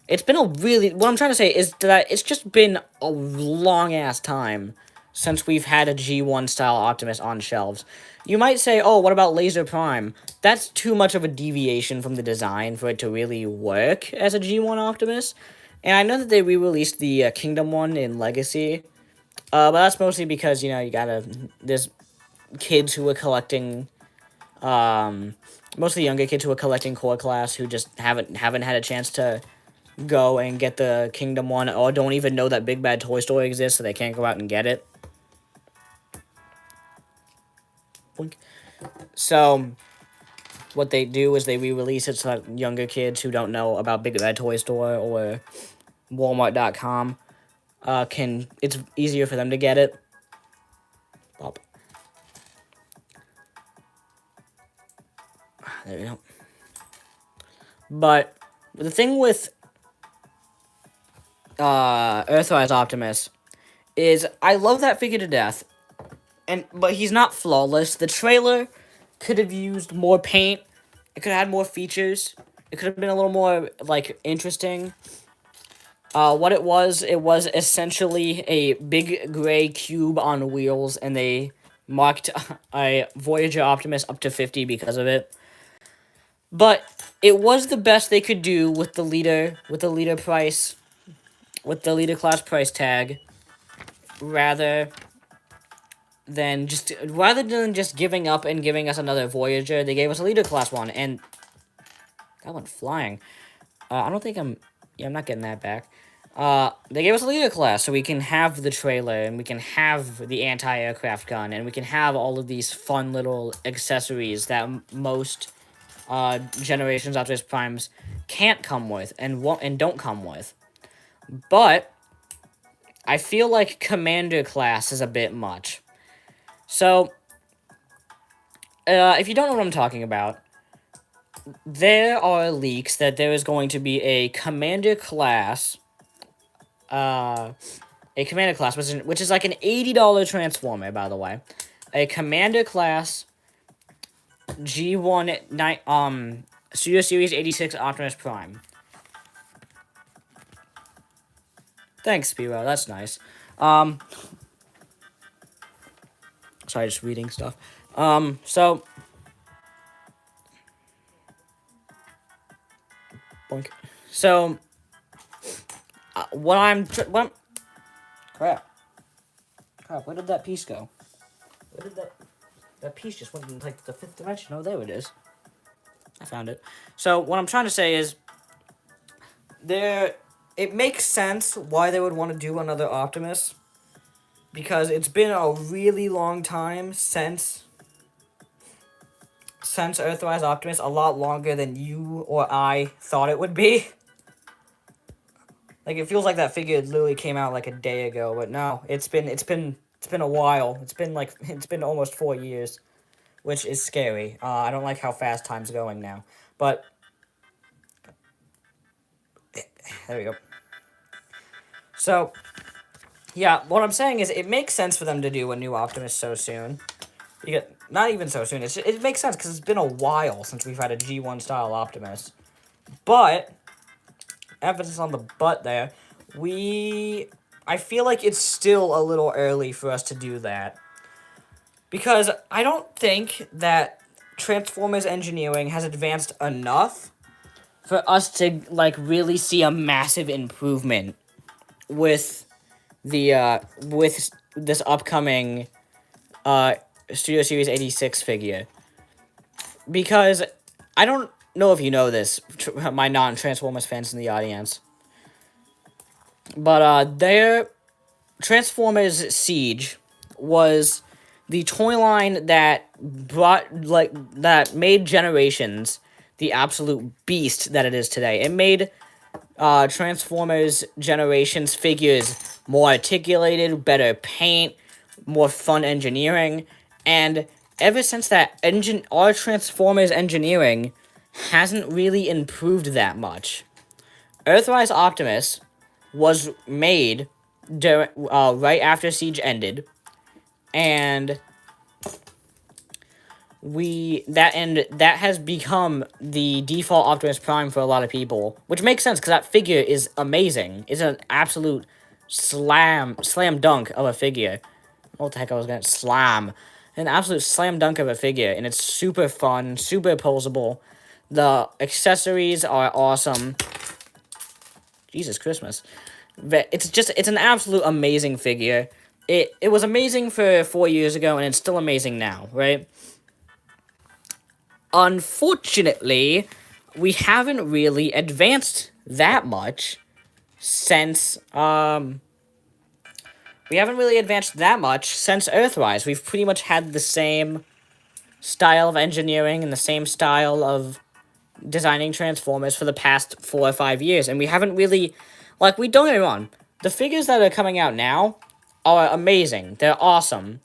It's been a really... What I'm trying to say is that it's just been a long-ass time since we've had a G1-style Optimus on shelves. You might say, oh, what about Laser Prime? That's too much of a deviation from the design for it to really work as a G1 Optimus. And I know that they re-released the Kingdom one in Legacy. But that's mostly because, you know, there's kids who are collecting... mostly younger kids who are collecting Core Class who just haven't had a chance to go and get the Kingdom one, or don't even know that Big Bad Toy Store exists, so they can't go out and get it. Boink. So, what they do is they re-release it so that younger kids who don't know about Big Bad Toy Store or Walmart.com it's easier for them to get it. Pop. There we go. But the thing with Earthrise Optimus is I love that figure to death, but he's not flawless. The trailer could have used more paint. It could have had more features. It could have been a little more like interesting. What it was essentially a big gray cube on wheels, and they marked a Voyager Optimus up to 50 because of it. But it was the best they could do with the leader price, with the leader class price tag, rather than just giving up and giving us another Voyager. They gave us a leader class one, and that went flying. I don't think I'm not getting that back. They gave us a leader class, so we can have the trailer, and we can have the anti-aircraft gun, and we can have all of these fun little accessories that most generations Optimus Primes can't come with and don't come with. But I feel like Commander class is a bit much. So, if you don't know what I'm talking about, there are leaks that there is going to be a Commander class, which is like an $80 Transformer, by the way. A Commander class G1 Studio Series 86 Optimus Prime. Thanks, Spiro. That's nice. Sorry, just reading stuff. So... Boink. So... Crap. Crap, where did that piece go? Where did that piece just went in, like, the 5th dimension? Oh, there it is. I found it. So, what I'm trying to say is, it makes sense why they would want to do another Optimus. Because it's been a really long time since Earthrise Optimus, a lot longer than you or I thought it would be. Like, it feels like that figure literally came out like a day ago, but no, it's been a while. It's been almost 4 years, which is scary. I don't like how fast time's going now, but there we go. So, yeah, what I'm saying is it makes sense for them to do a new Optimus so soon. Not even so soon. It makes sense because it's been a while since we've had a G1 style Optimus, but emphasis on the but there. I feel like it's still a little early for us to do that. Because I don't think that Transformers engineering has advanced enough for us to, like, really see a massive improvement with with this upcoming, Studio Series 86 figure. Because I don't know if you know this, my non-Transformers fans in the audience. But, their Transformers Siege was the toy line that that made Generations the absolute beast that it is today. It made, Transformers Generations figures more articulated, better paint, more fun engineering, and ever since that, our Transformers engineering hasn't really improved that much. Earthrise Optimus was made right after Siege ended, and that has become the default Optimus Prime for a lot of people, which makes sense because that figure is amazing. It's an absolute slam dunk of a figure. What the heck I was gonna slam? An absolute slam dunk of a figure, and it's super fun, super posable. The accessories are awesome. Jesus Christmas. It's an absolute amazing figure. It was amazing for 4 years ago, and it's still amazing now, right? Unfortunately, we haven't really advanced that much since, Earthrise. We've pretty much had the same style of engineering and the same style of designing Transformers for the past 4 or 5 years, and we haven't really, like, we don't get me wrong, the figures that are coming out now are amazing, they're awesome,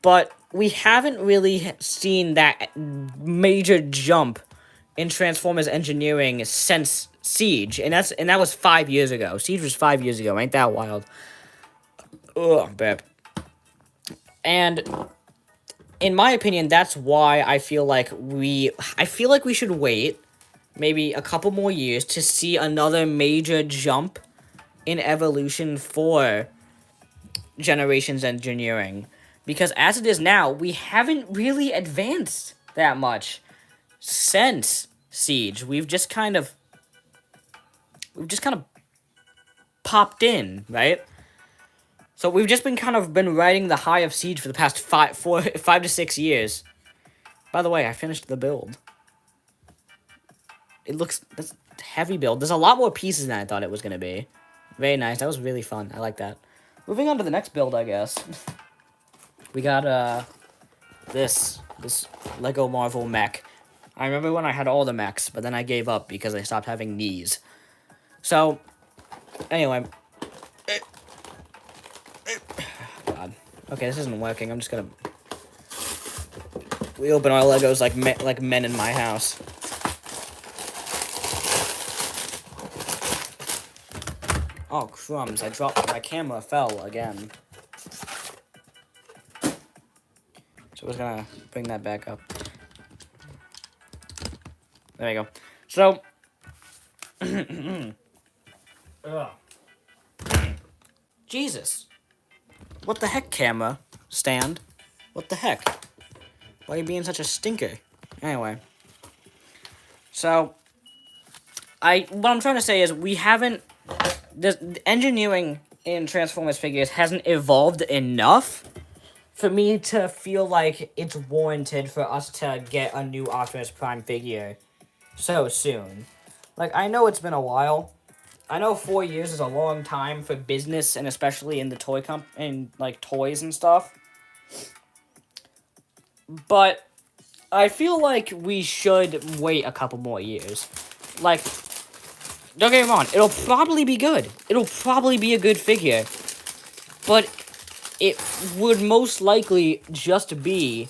but we haven't really seen that major jump in Transformers engineering since Siege, and that was 5 years ago. Siege was 5 years ago, ain't that wild? Ugh, bad. And in my opinion, that's why I feel like we should wait maybe a couple more years to see another major jump in evolution for Generations engineering. Because as it is now, we haven't really advanced that much since Siege. We've just kind of popped in, right? So we've just been riding the high of Siege for the past 5 to 6 years. By the way, I finished the build. That's a heavy build. There's a lot more pieces than I thought it was gonna be. Very nice. That was really fun. I like that. Moving on to the next build, I guess. We got this Lego Marvel mech. I remember when I had all the mechs, but then I gave up because I stopped having knees. So, anyway. God. Okay, this isn't working. I'm just gonna... We open our Legos like men in my house. Oh, crumbs. My camera fell again. So I was gonna bring that back up. There you go. So... Jesus. What the heck, camera stand? What the heck? Why are you being such a stinker? Anyway. So, what I'm trying to say is we haven't... The engineering in Transformers figures hasn't evolved enough for me to feel like it's warranted for us to get a new Optimus Prime figure so soon. Like, I know it's been a while. I know 4 years is a long time for business, and especially in the toy and like toys and stuff. But I feel like we should wait a couple more years. Like, don't get me wrong, it'll probably be good. It'll probably be a good figure. But it would most likely just be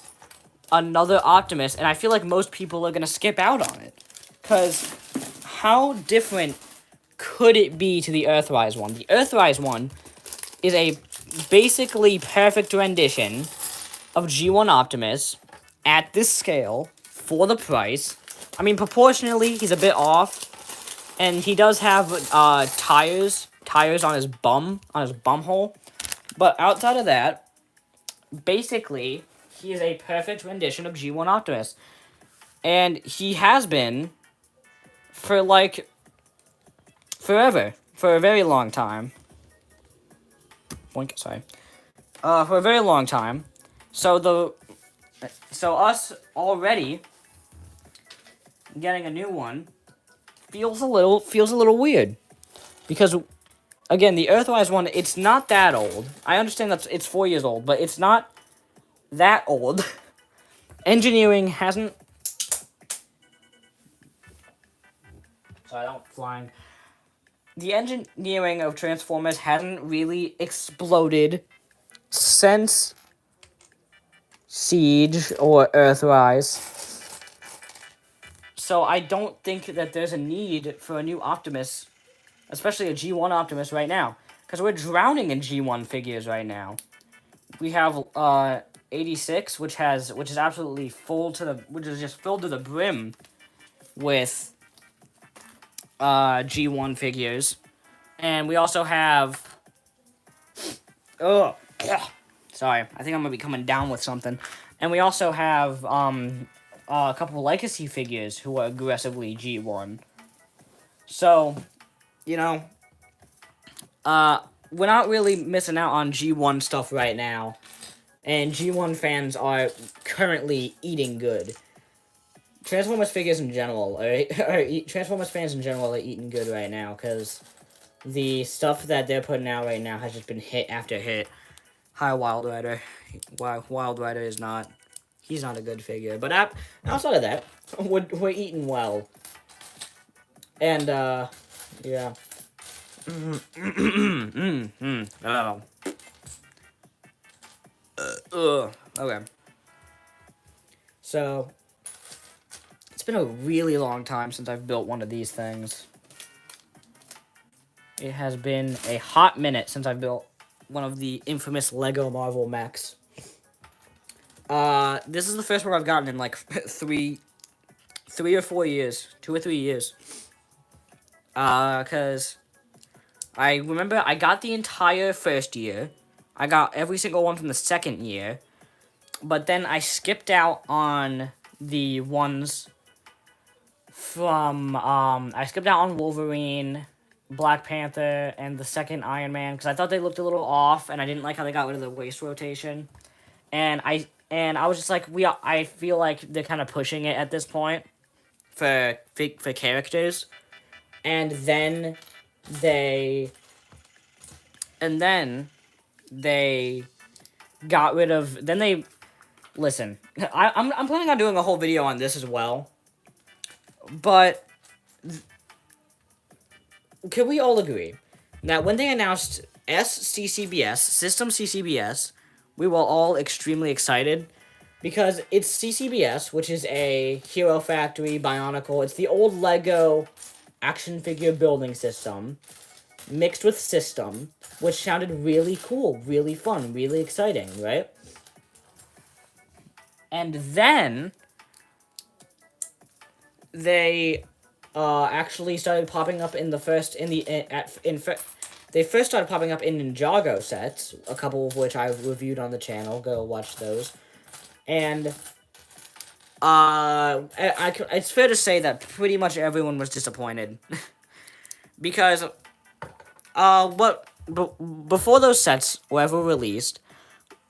another Optimus, and I feel like most people are going to skip out on it. Because how different could it be to the Earthrise one? The Earthrise one is a basically perfect rendition of G1 Optimus at this scale for the price. I mean, proportionally, he's a bit off, and he does have tires on his bum hole. But outside of that, basically, he is a perfect rendition of G1 Optimus. And he has been for, like, forever. For a very long time. Blink, sorry. For a very long time. So us already getting a new one feels a little weird. Because, again, the Earthrise one, it's not that old. I understand that it's 4 years old, but it's not that old. Engineering hasn't... Sorry, I don't flying. The engineering of Transformers hasn't really exploded since Siege or Earthrise. So I don't think that there's a need for a new Optimus, especially a G1 Optimus right now. Because we're drowning in G1 figures right now. We have 86, which is absolutely which is just filled to the brim with G1 figures. And we also have sorry, I think I'm gonna be coming down with something. And we also have a couple legacy figures who are aggressively G1. So, you know, we're not really missing out on G1 stuff right now. And G1 fans are currently eating good. Transformers figures in general, Transformers fans in general are eating good right now, because the stuff that they're putting out right now has just been hit after hit. Hi, Wild Rider. Wild Rider is not... He's not a good figure. But outside of that, we're eating well. And, yeah. Okay. So, it's been a really long time since I've built one of these things. It has been a hot minute since I've built one of the infamous Lego Marvel mechs. This is the first one I've gotten in like 3 or 4 years. 2 or 3 years. Cause I remember I got the entire first year. I got every single one from the second year. But then I skipped out on the ones from, I skipped out on Wolverine, Black Panther, and the second Iron Man, because I thought they looked a little off, and I didn't like how they got rid of the waist rotation. And I was just like, I feel like they're kind of pushing it at this point for characters. And then they got rid of, listen, I'm planning on doing a whole video on this as well. But can we all agree that when they announced SCCBS, System CCBS, we were all extremely excited, because it's CCBS, which is a Hero Factory, Bionicle, it's the old Lego action figure building system, mixed with System, which sounded really cool, really fun, really exciting, right? And then they actually started popping up in the first they first started popping up in Ninjago sets, a couple of which I've reviewed on the channel. Go watch those. And it's fair to say that pretty much everyone was disappointed. Because what before those sets were ever released,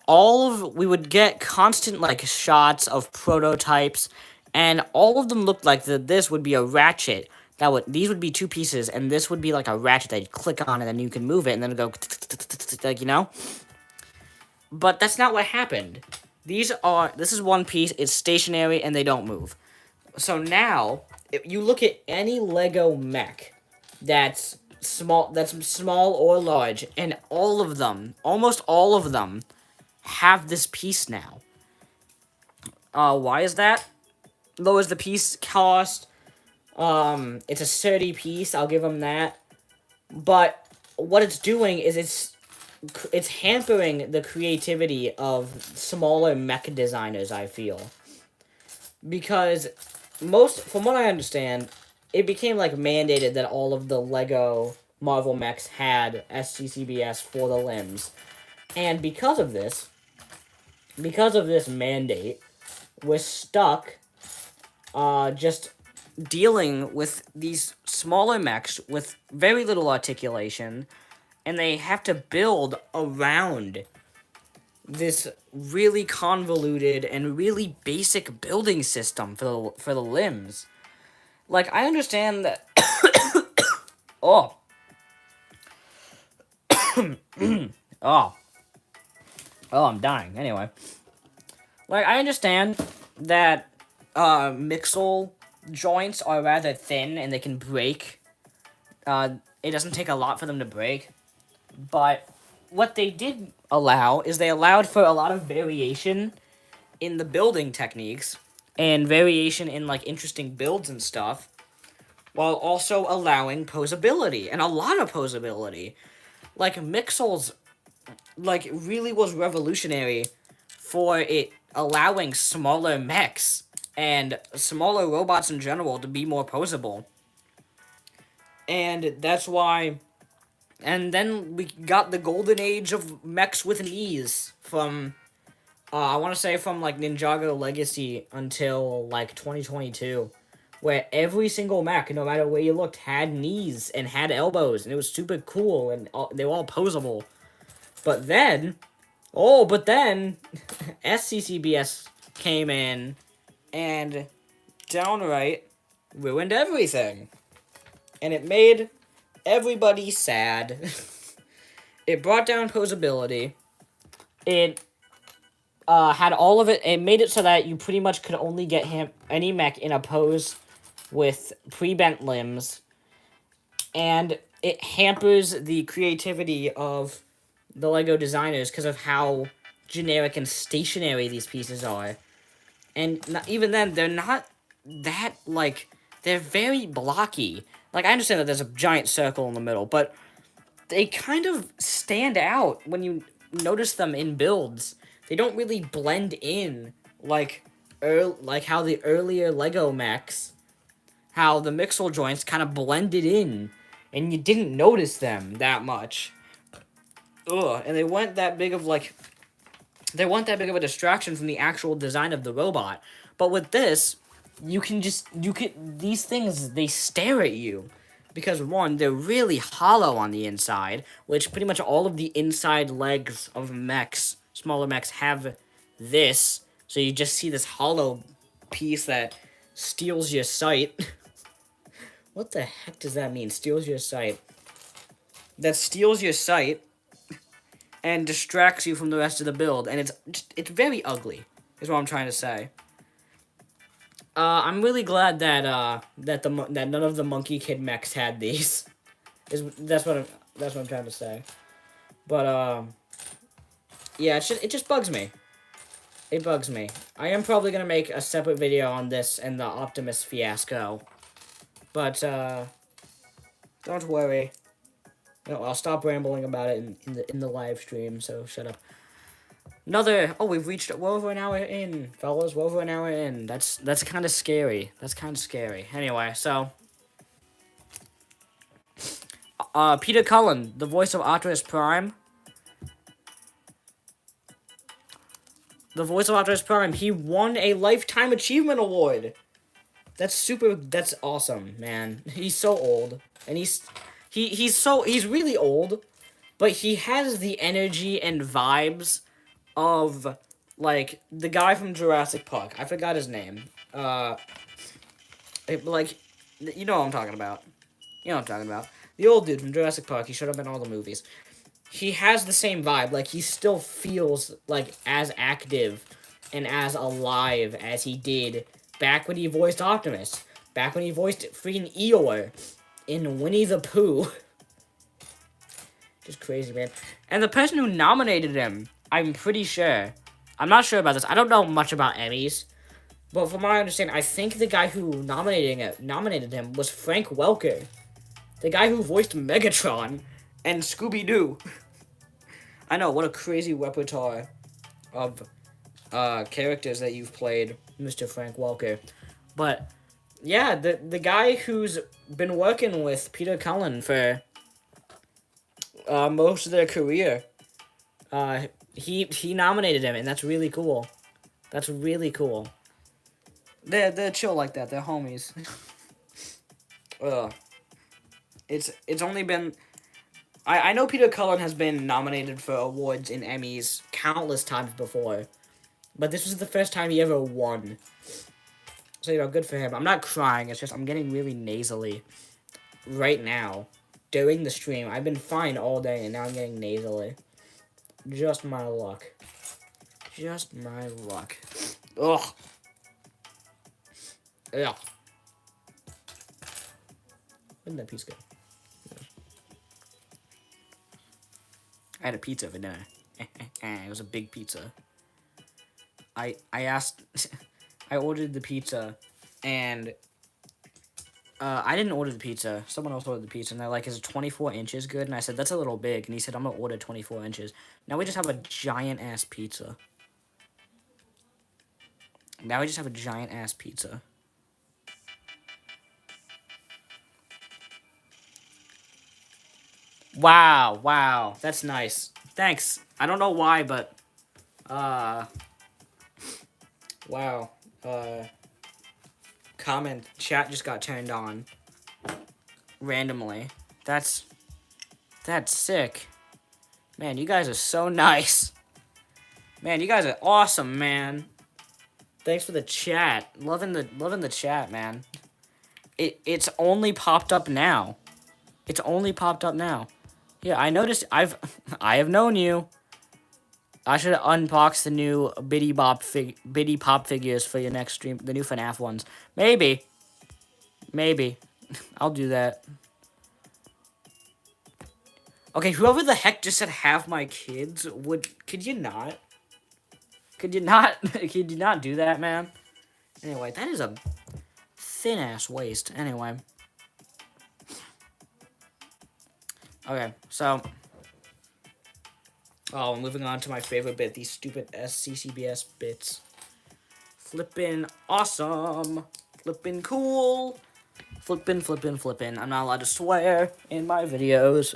we would get constant like shots of prototypes, and all of them looked like this would be a ratchet. These would be two pieces, and this would be like a ratchet that you'd click on, and then you can move it, and then it'd go like, you know. But that's not what happened. This is one piece. It's stationary, and they don't move. So now, if you look at any Lego mech that's small or large, and all of them, almost all of them, have this piece now. Why is that? Lowers the piece cost. It's a sturdy piece, I'll give them that. But what it's doing is it's hampering the creativity of smaller mech designers, I feel. Because from what I understand, it became like mandated that all of the Lego Marvel mechs had SCCBS for the limbs. And because of this mandate, we're stuck just dealing with these smaller mechs with very little articulation, and they have to build around this really convoluted and really basic building system for the limbs. Like, I understand that. Oh. Oh. Oh, I'm dying. Anyway. Like, I understand that mixel joints are rather thin and they can break. It doesn't take a lot for them to break. But what they did allow is they allowed for a lot of variation in the building techniques and variation in, like, interesting builds and stuff, while also allowing posability, and a lot of posability. Like, Mixels, like, really was revolutionary for it allowing smaller mechs and smaller robots in general to be more posable. And that's why. And then we got the golden age of mechs with knees from, I want to say from, like, Ninjago Legacy until, like, 2022. Where every single mech, no matter where you looked, had knees and had elbows. And it was super cool, and they were all posable. But then, SCCBS came in and downright ruined everything. And it made everybody sad. It brought down posability. It had all of it. It made it so that you pretty much could only get any mech in a pose with pre-bent limbs. And it hampers the creativity of the Lego designers because of how generic and stationary these pieces are. And even then, they're not that, like, they're very blocky. Like, I understand that there's a giant circle in the middle, but they kind of stand out when you notice them in builds. They don't really blend in like how the earlier Lego mechs, how the mixel joints kind of blended in, and you didn't notice them that much. Ugh, and they weren't that big of a distraction from the actual design of the robot. But with this, these things, they stare at you. Because, one, they're really hollow on the inside, which pretty much all of the inside legs of mechs, smaller mechs, have this. So you just see this hollow piece that steals your sight. What the heck does that mean, steals your sight? That steals your sight and distracts you from the rest of the build, and it's very ugly, is what I'm trying to say. I'm really glad that that none of the Monkey Kid mechs had these. That's what I'm trying to say. But yeah, it just bugs me. It bugs me. I am probably gonna make a separate video on this and the Optimus fiasco. But don't worry. No, I'll stop rambling about it in the live stream, so shut up. We're over an hour in, fellas, we're over an hour in. That's kind of scary. That's kind of scary. Anyway, so, Peter Cullen, the voice of Optimus Prime. The voice of Optimus Prime, he won a Lifetime Achievement Award. That's awesome, man. He's so old. And he's really old. but he has the energy and vibes of, like, the guy from Jurassic Park. I forgot his name. Like, you know what I'm talking about. You know what I'm talking about. The old dude from Jurassic Park. He showed up in all the movies. He has the same vibe. Like, he still feels, like, as active and as alive as he did back when he voiced Optimus. Back when he voiced freaking Eeyore in Winnie the Pooh. Just crazy, man. And the person who nominated him, I'm pretty sure. I'm not sure about this. I don't know much about Emmys. But from my understanding, I think the guy who nominated him was Frank Welker. The guy who voiced Megatron and Scooby-Doo. I know, what a crazy repertoire of characters that you've played, Mr. Frank Welker. But, yeah, the guy who's been working with Peter Cullen for most of their career, he nominated him, and that's really cool. That's really cool. They're chill like that. They're homies. It's only been... I know Peter Cullen has been nominated for awards in Emmys countless times before, but this was the first time he ever won. So, you know, good for him. I'm not crying, it's just I'm getting really nasally right now during the stream. I've been fine all day, and now I'm getting nasally. Just my luck. Just my luck. Ugh. Ugh. Where did that piece go? I had a pizza for dinner. It was a big pizza. I asked... I ordered the pizza, and... I didn't order the pizza. Someone else ordered the pizza, and they're like, is it 24 inches good? And I said, that's a little big. And he said, I'm gonna order 24 inches. Now we just have a giant-ass pizza. Now we just have a giant-ass pizza. Wow, wow. That's nice. Thanks. I don't know why, but... Wow. Comment. Chat just got turned on. Randomly. That's sick. Man, you guys are so nice. Man, you guys are awesome, man. Thanks for the chat. Loving the chat, man. It's only popped up now. It's only popped up now. Yeah, I noticed I have known you. I should unbox the new Biddy Pop figures for your next stream, the new FNAF ones. Maybe. I'll do that. Okay, whoever the heck just said have my kids could you not? Could you not do that, man? Anyway, that is a thin ass waist. Anyway. Okay, so moving on to my favorite bit, these stupid SCCBS bits. Flippin' awesome. Flippin' cool. Flippin'. I'm not allowed to swear in my videos.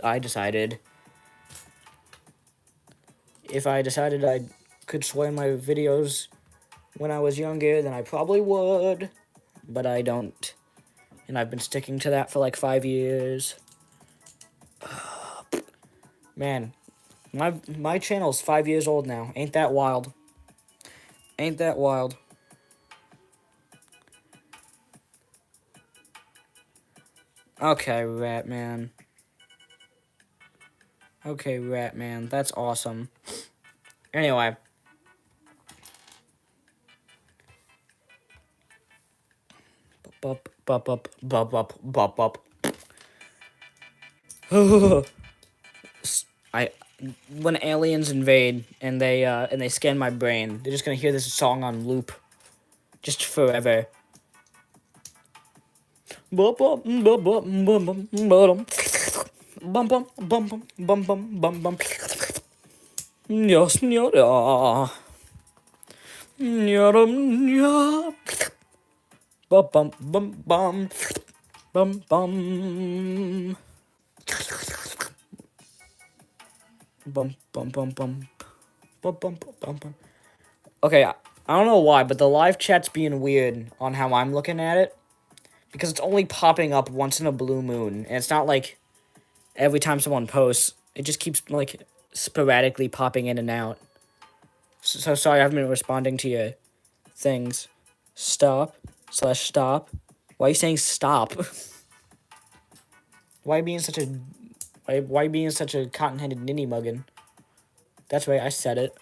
If I decided I could swear in my videos when I was younger, then I probably would. But I don't. And I've been sticking to that for like 5 years. Man, my channel's 5 years old now. Ain't that wild? Ain't that wild? Okay, Ratman. Okay, Ratman. That's awesome. Anyway. Bop. When aliens invade and they scan my brain, they're just gonna hear this song on loop, just forever. Okay, I don't know why, but the live chat's being weird on how I'm looking at it. Because it's only popping up once in a blue moon. And it's not like every time someone posts, It just keeps, like, sporadically popping in and out. So sorry I haven't been responding to your things. Stop/stop. Why are you saying stop? Why being such a... Why being such a cotton-headed ninny muggin? That's right, I said it.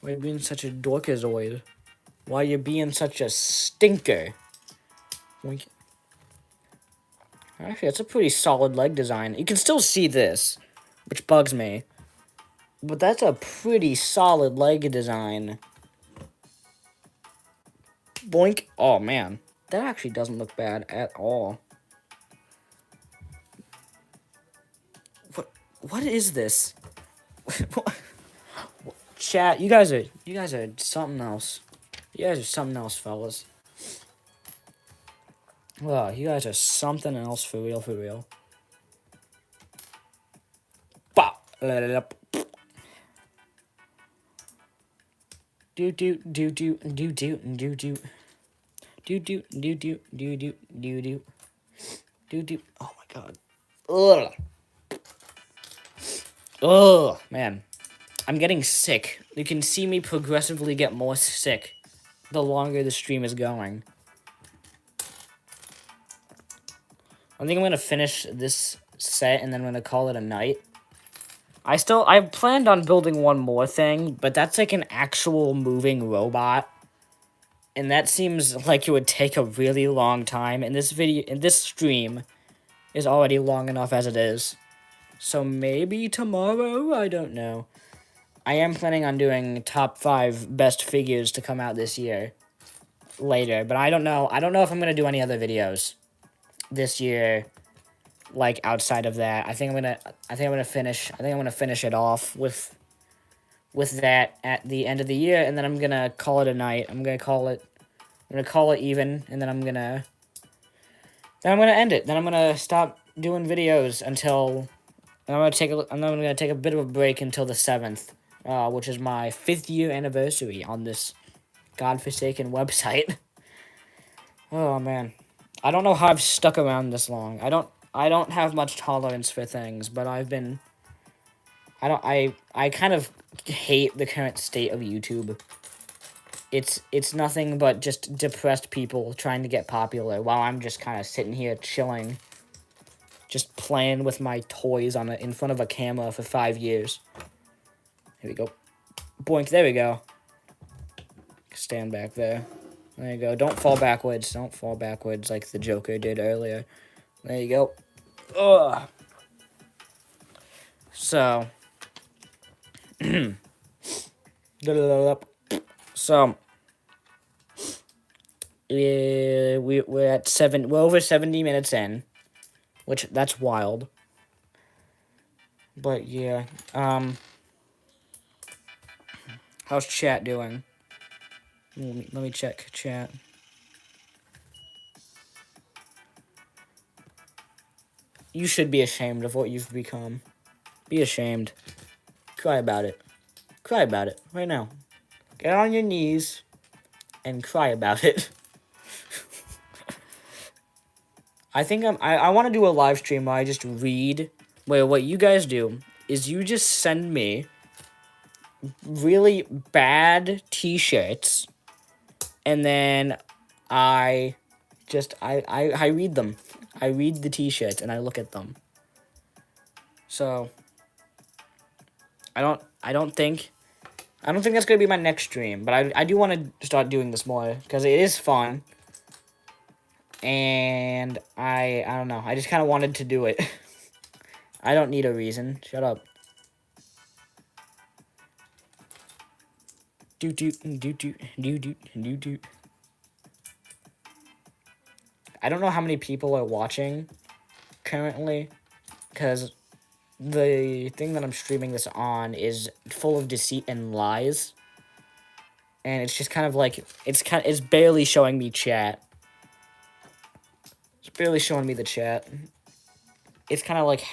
Why you being such a dorkazoid? Why you being such a stinker? Like, actually, it's a pretty solid leg design. You can still see this, which bugs me. But that's a pretty solid leg design. Boink. Oh, man. That actually doesn't look bad at all. What is this? Chat, you guys are something else. You guys are something else, fellas. Wow, you guys are something else for real, for real. Bop. Do do do do do do do do do do do do do do do do do. Oh my god. Ugh. Ugh, man. I'm getting sick. You can see me progressively get more sick the longer the stream is going. I think I'm gonna finish this set and then I'm gonna call it a night. I planned on building one more thing, but that's like an actual moving robot. And that seems like it would take a really long time. And this stream is already long enough as it is. So maybe tomorrow? I don't know. I am planning on doing top 5 best figures to come out this year. Later. But I don't know. I don't know if I'm going to do any other videos this year. Like, outside of that. I think I'm going to finish it off with that at the end of the year. And then I'm going to call it a night. I'm going to call it even. And then I'm going to end it. Then I'm going to stop doing videos until... And I'm gonna take a bit of a break until the 7th, which is my 5th year anniversary on this godforsaken website. Oh man, I don't know how I've stuck around this long. I don't have much tolerance for things, but I kind of hate the current state of YouTube. It's nothing but just depressed people trying to get popular while I'm just kind of sitting here chilling. Just playing with my toys in front of a camera for 5 years. Here we go. Boink, there we go. Stand back there. There you go. Don't fall backwards. Don't fall backwards like the Joker did earlier. There you go. Ugh. So. So. We're at 7. We're over 70 minutes in. Which, that's wild. But, yeah. How's chat doing? Let me check chat. You should be ashamed of what you've become. Be ashamed. Cry about it. Cry about it right now. Get on your knees and cry about it. I think I want to do a live stream where I just read. Where what you guys do is you just send me really bad t-shirts, and then I read them. I read the t-shirts and I look at them. So I don't think that's gonna be my next stream, but I do want to start doing this more because it is fun. And I don't know. I just kind of wanted to do it. I don't need a reason. Shut up. Do. I don't know how many people are watching currently, because the thing that I'm streaming this on is full of deceit and lies. And it's just kind of like, it's barely showing me chat. It's barely showing me the chat. It's kind of like,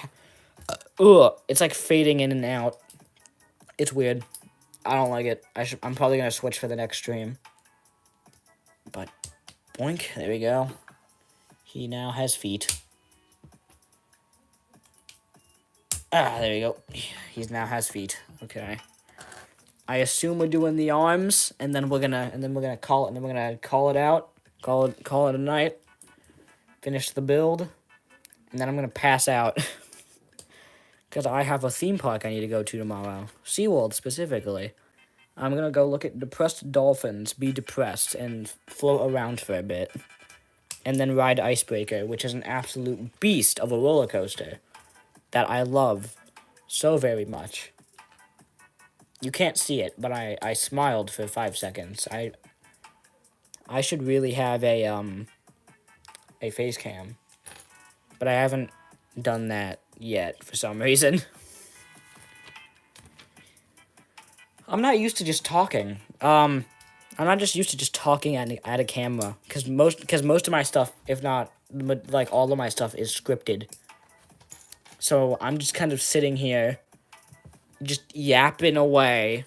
it's like fading in and out. It's weird. I don't like it. I'm probably going to switch for the next stream. But, boink, there we go. He now has feet. Ah, there you go. He now has feet. Okay. I assume we're doing the arms, and then we're gonna call it out. Call it a night. Finish the build, and then I'm gonna pass out. Because I have a theme park I need to go to tomorrow. SeaWorld, specifically. I'm gonna go look at depressed dolphins, be depressed, and float around for a bit. And then ride Icebreaker, which is an absolute beast of a roller coaster that I love so very much. You can't see it, but I smiled for 5 seconds. I should really have a face cam. But I haven't done that yet for some reason. I'm not used to just talking. I'm not just used to just talking at a camera, because most of my stuff, if not like all of my stuff, is scripted. So I'm just kind of sitting here, just yapping away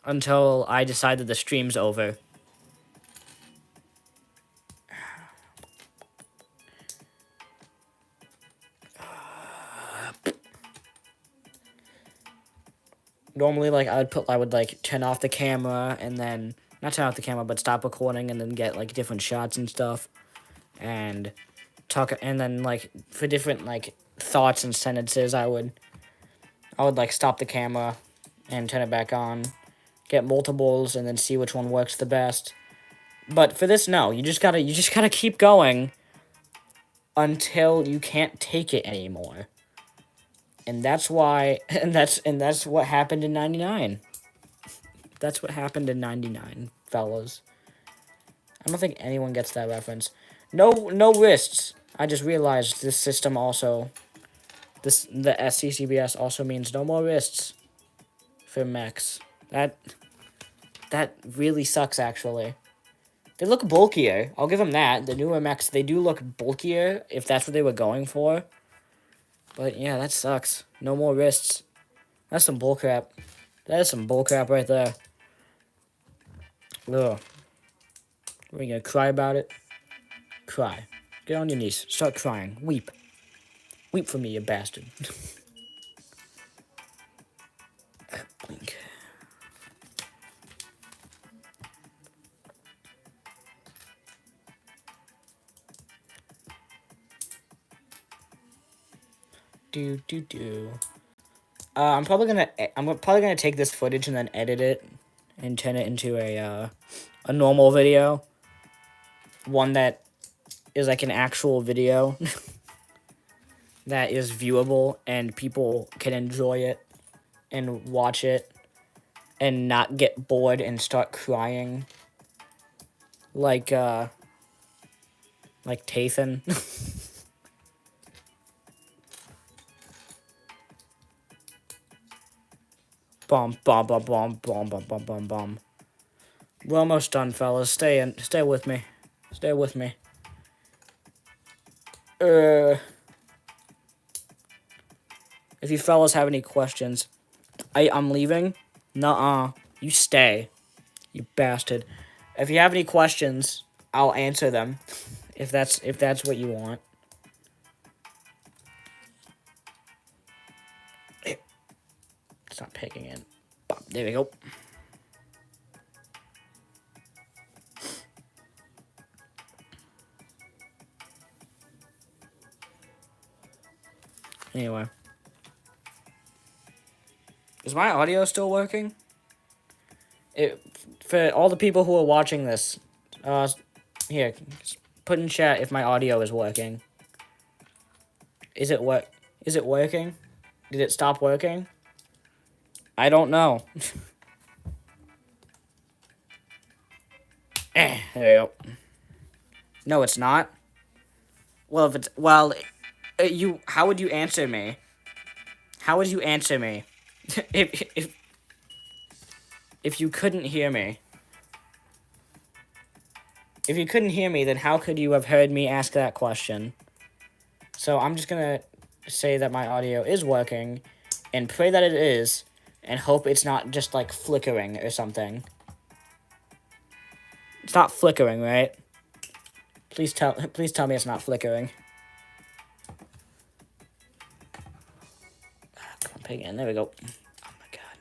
until I decide that the stream's over. Normally, like, I would like turn off the camera and then not turn off the camera, but stop recording and then get like different shots and stuff, and talk, and then like for different like thoughts and sentences, I would like stop the camera and turn it back on, get multiples, and then see which one works the best. But for this, no, you just gotta keep going until you can't take it anymore. And that's why, and that's what happened in 99. That's what happened in 99, fellas. I don't think anyone gets that reference. No wrists. I just realized this system also, the SCCBS also means no more wrists for mechs. That really sucks, actually. They look bulkier. I'll give them that. The newer mechs, they do look bulkier, if that's what they were going for. But yeah, that sucks. No more wrists. That's some bullcrap. That is some bullcrap right there. Ugh. Are you gonna cry about it? Cry. Get on your knees. Start crying. Weep. Weep for me, you bastard. Blink. Do. I'm probably gonna take this footage and then edit it and turn it into a normal video. One that is like an actual video that is viewable and people can enjoy it and watch it and not get bored and start crying like Tathan. Bomb, bomb, bomb, bomb, bomb, bomb, bomb, bomb, bomb. We're almost done, fellas. Stay with me. Stay with me. If you fellas have any questions, I'm leaving. Nuh-uh. You stay. You bastard. If you have any questions, I'll answer them. If that's what you want. It's not picking it. There we go. Anyway. Is my audio still working? For all the people who are watching this, here, put in chat if my audio is working. Is it working? Did it stop working? I don't know. There you go. No, it's not. Well, how would you answer me? How would you answer me? if you couldn't hear me? If you couldn't hear me, then how could you have heard me ask that question? So I'm just gonna say that my audio is working, and pray that it is, and hope it's not just like flickering or something. It's not flickering, right? Please tell me it's not flickering. again. There we go. Oh my god.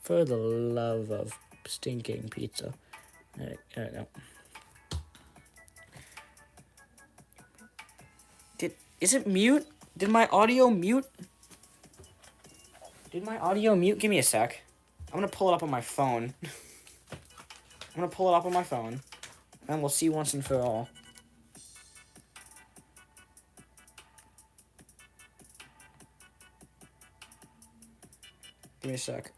For the love of stinking pizza. There we go. Is it mute? Did my audio mute? Did my audio mute? Give me a sec. I'm gonna pull it up on my phone. And we'll see once and for all. Give me a sec.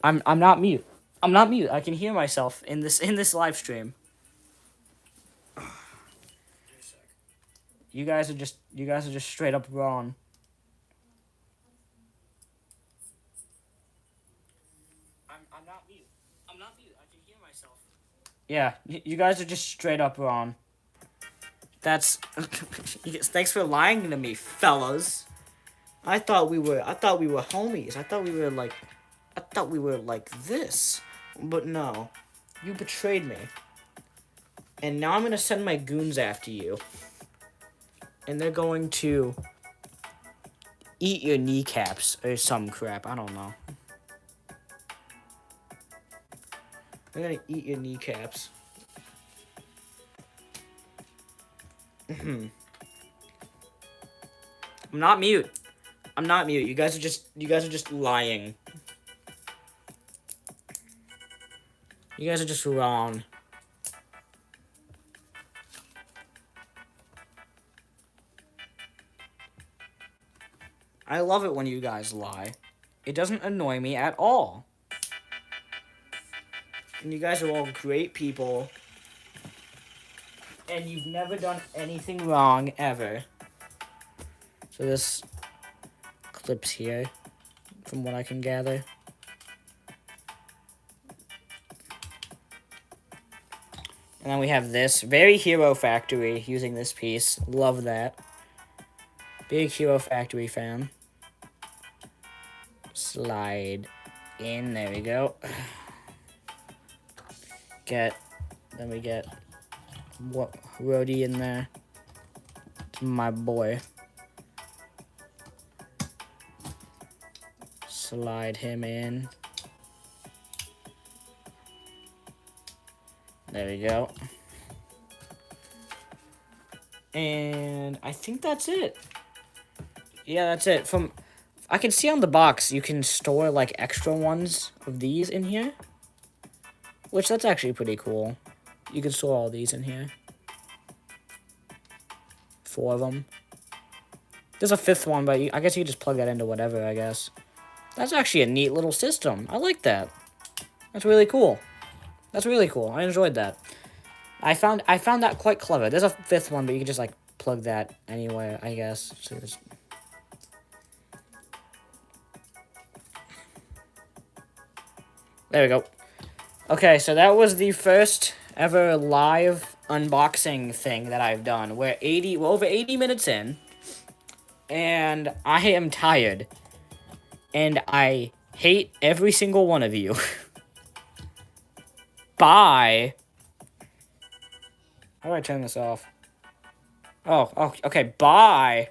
I'm not mute. I'm not mute. I can hear myself in this live stream. You guys are just straight up wrong. I'm not mute. I'm not mute. I can hear myself. Yeah, you guys are just straight up wrong. That's thanks for lying to me, fellas. I thought we were homies. I thought we were like this. But no. You betrayed me. And now I'm gonna send my goons after you. And they're going to eat your kneecaps or some crap. I don't know. They're gonna eat your kneecaps. I'm not mute. I'm not mute. You guys are just lying. You guys are just wrong. I love it when you guys lie. It doesn't annoy me at all. And you guys are all great people. And you've never done anything wrong, ever. So this clips here, from what I can gather. And then we have this. Very Hero Factory using this piece. Love that. Big Hero Factory fan. Slide in. There we go. Then we get what Rhodey in there. It's my boy. Slide him in. There we go. And I think that's it. Yeah, that's it. I can see on the box you can store like extra ones of these in here. Which that's actually pretty cool. You can store all these in here. 4 of them. There's a 5th one, but I guess you can just plug that into whatever, I guess. That's actually a neat little system. I like that. That's really cool. That's really cool. I enjoyed that. I found that quite clever. There's a 5th one, but you can just like plug that anywhere, I guess. So just... There we go. Okay, so that was the first ever live unboxing thing that I've done. We're over 80 minutes in, and I am tired, and I hate every single one of you. Bye. How do I turn this off? Oh, okay, bye.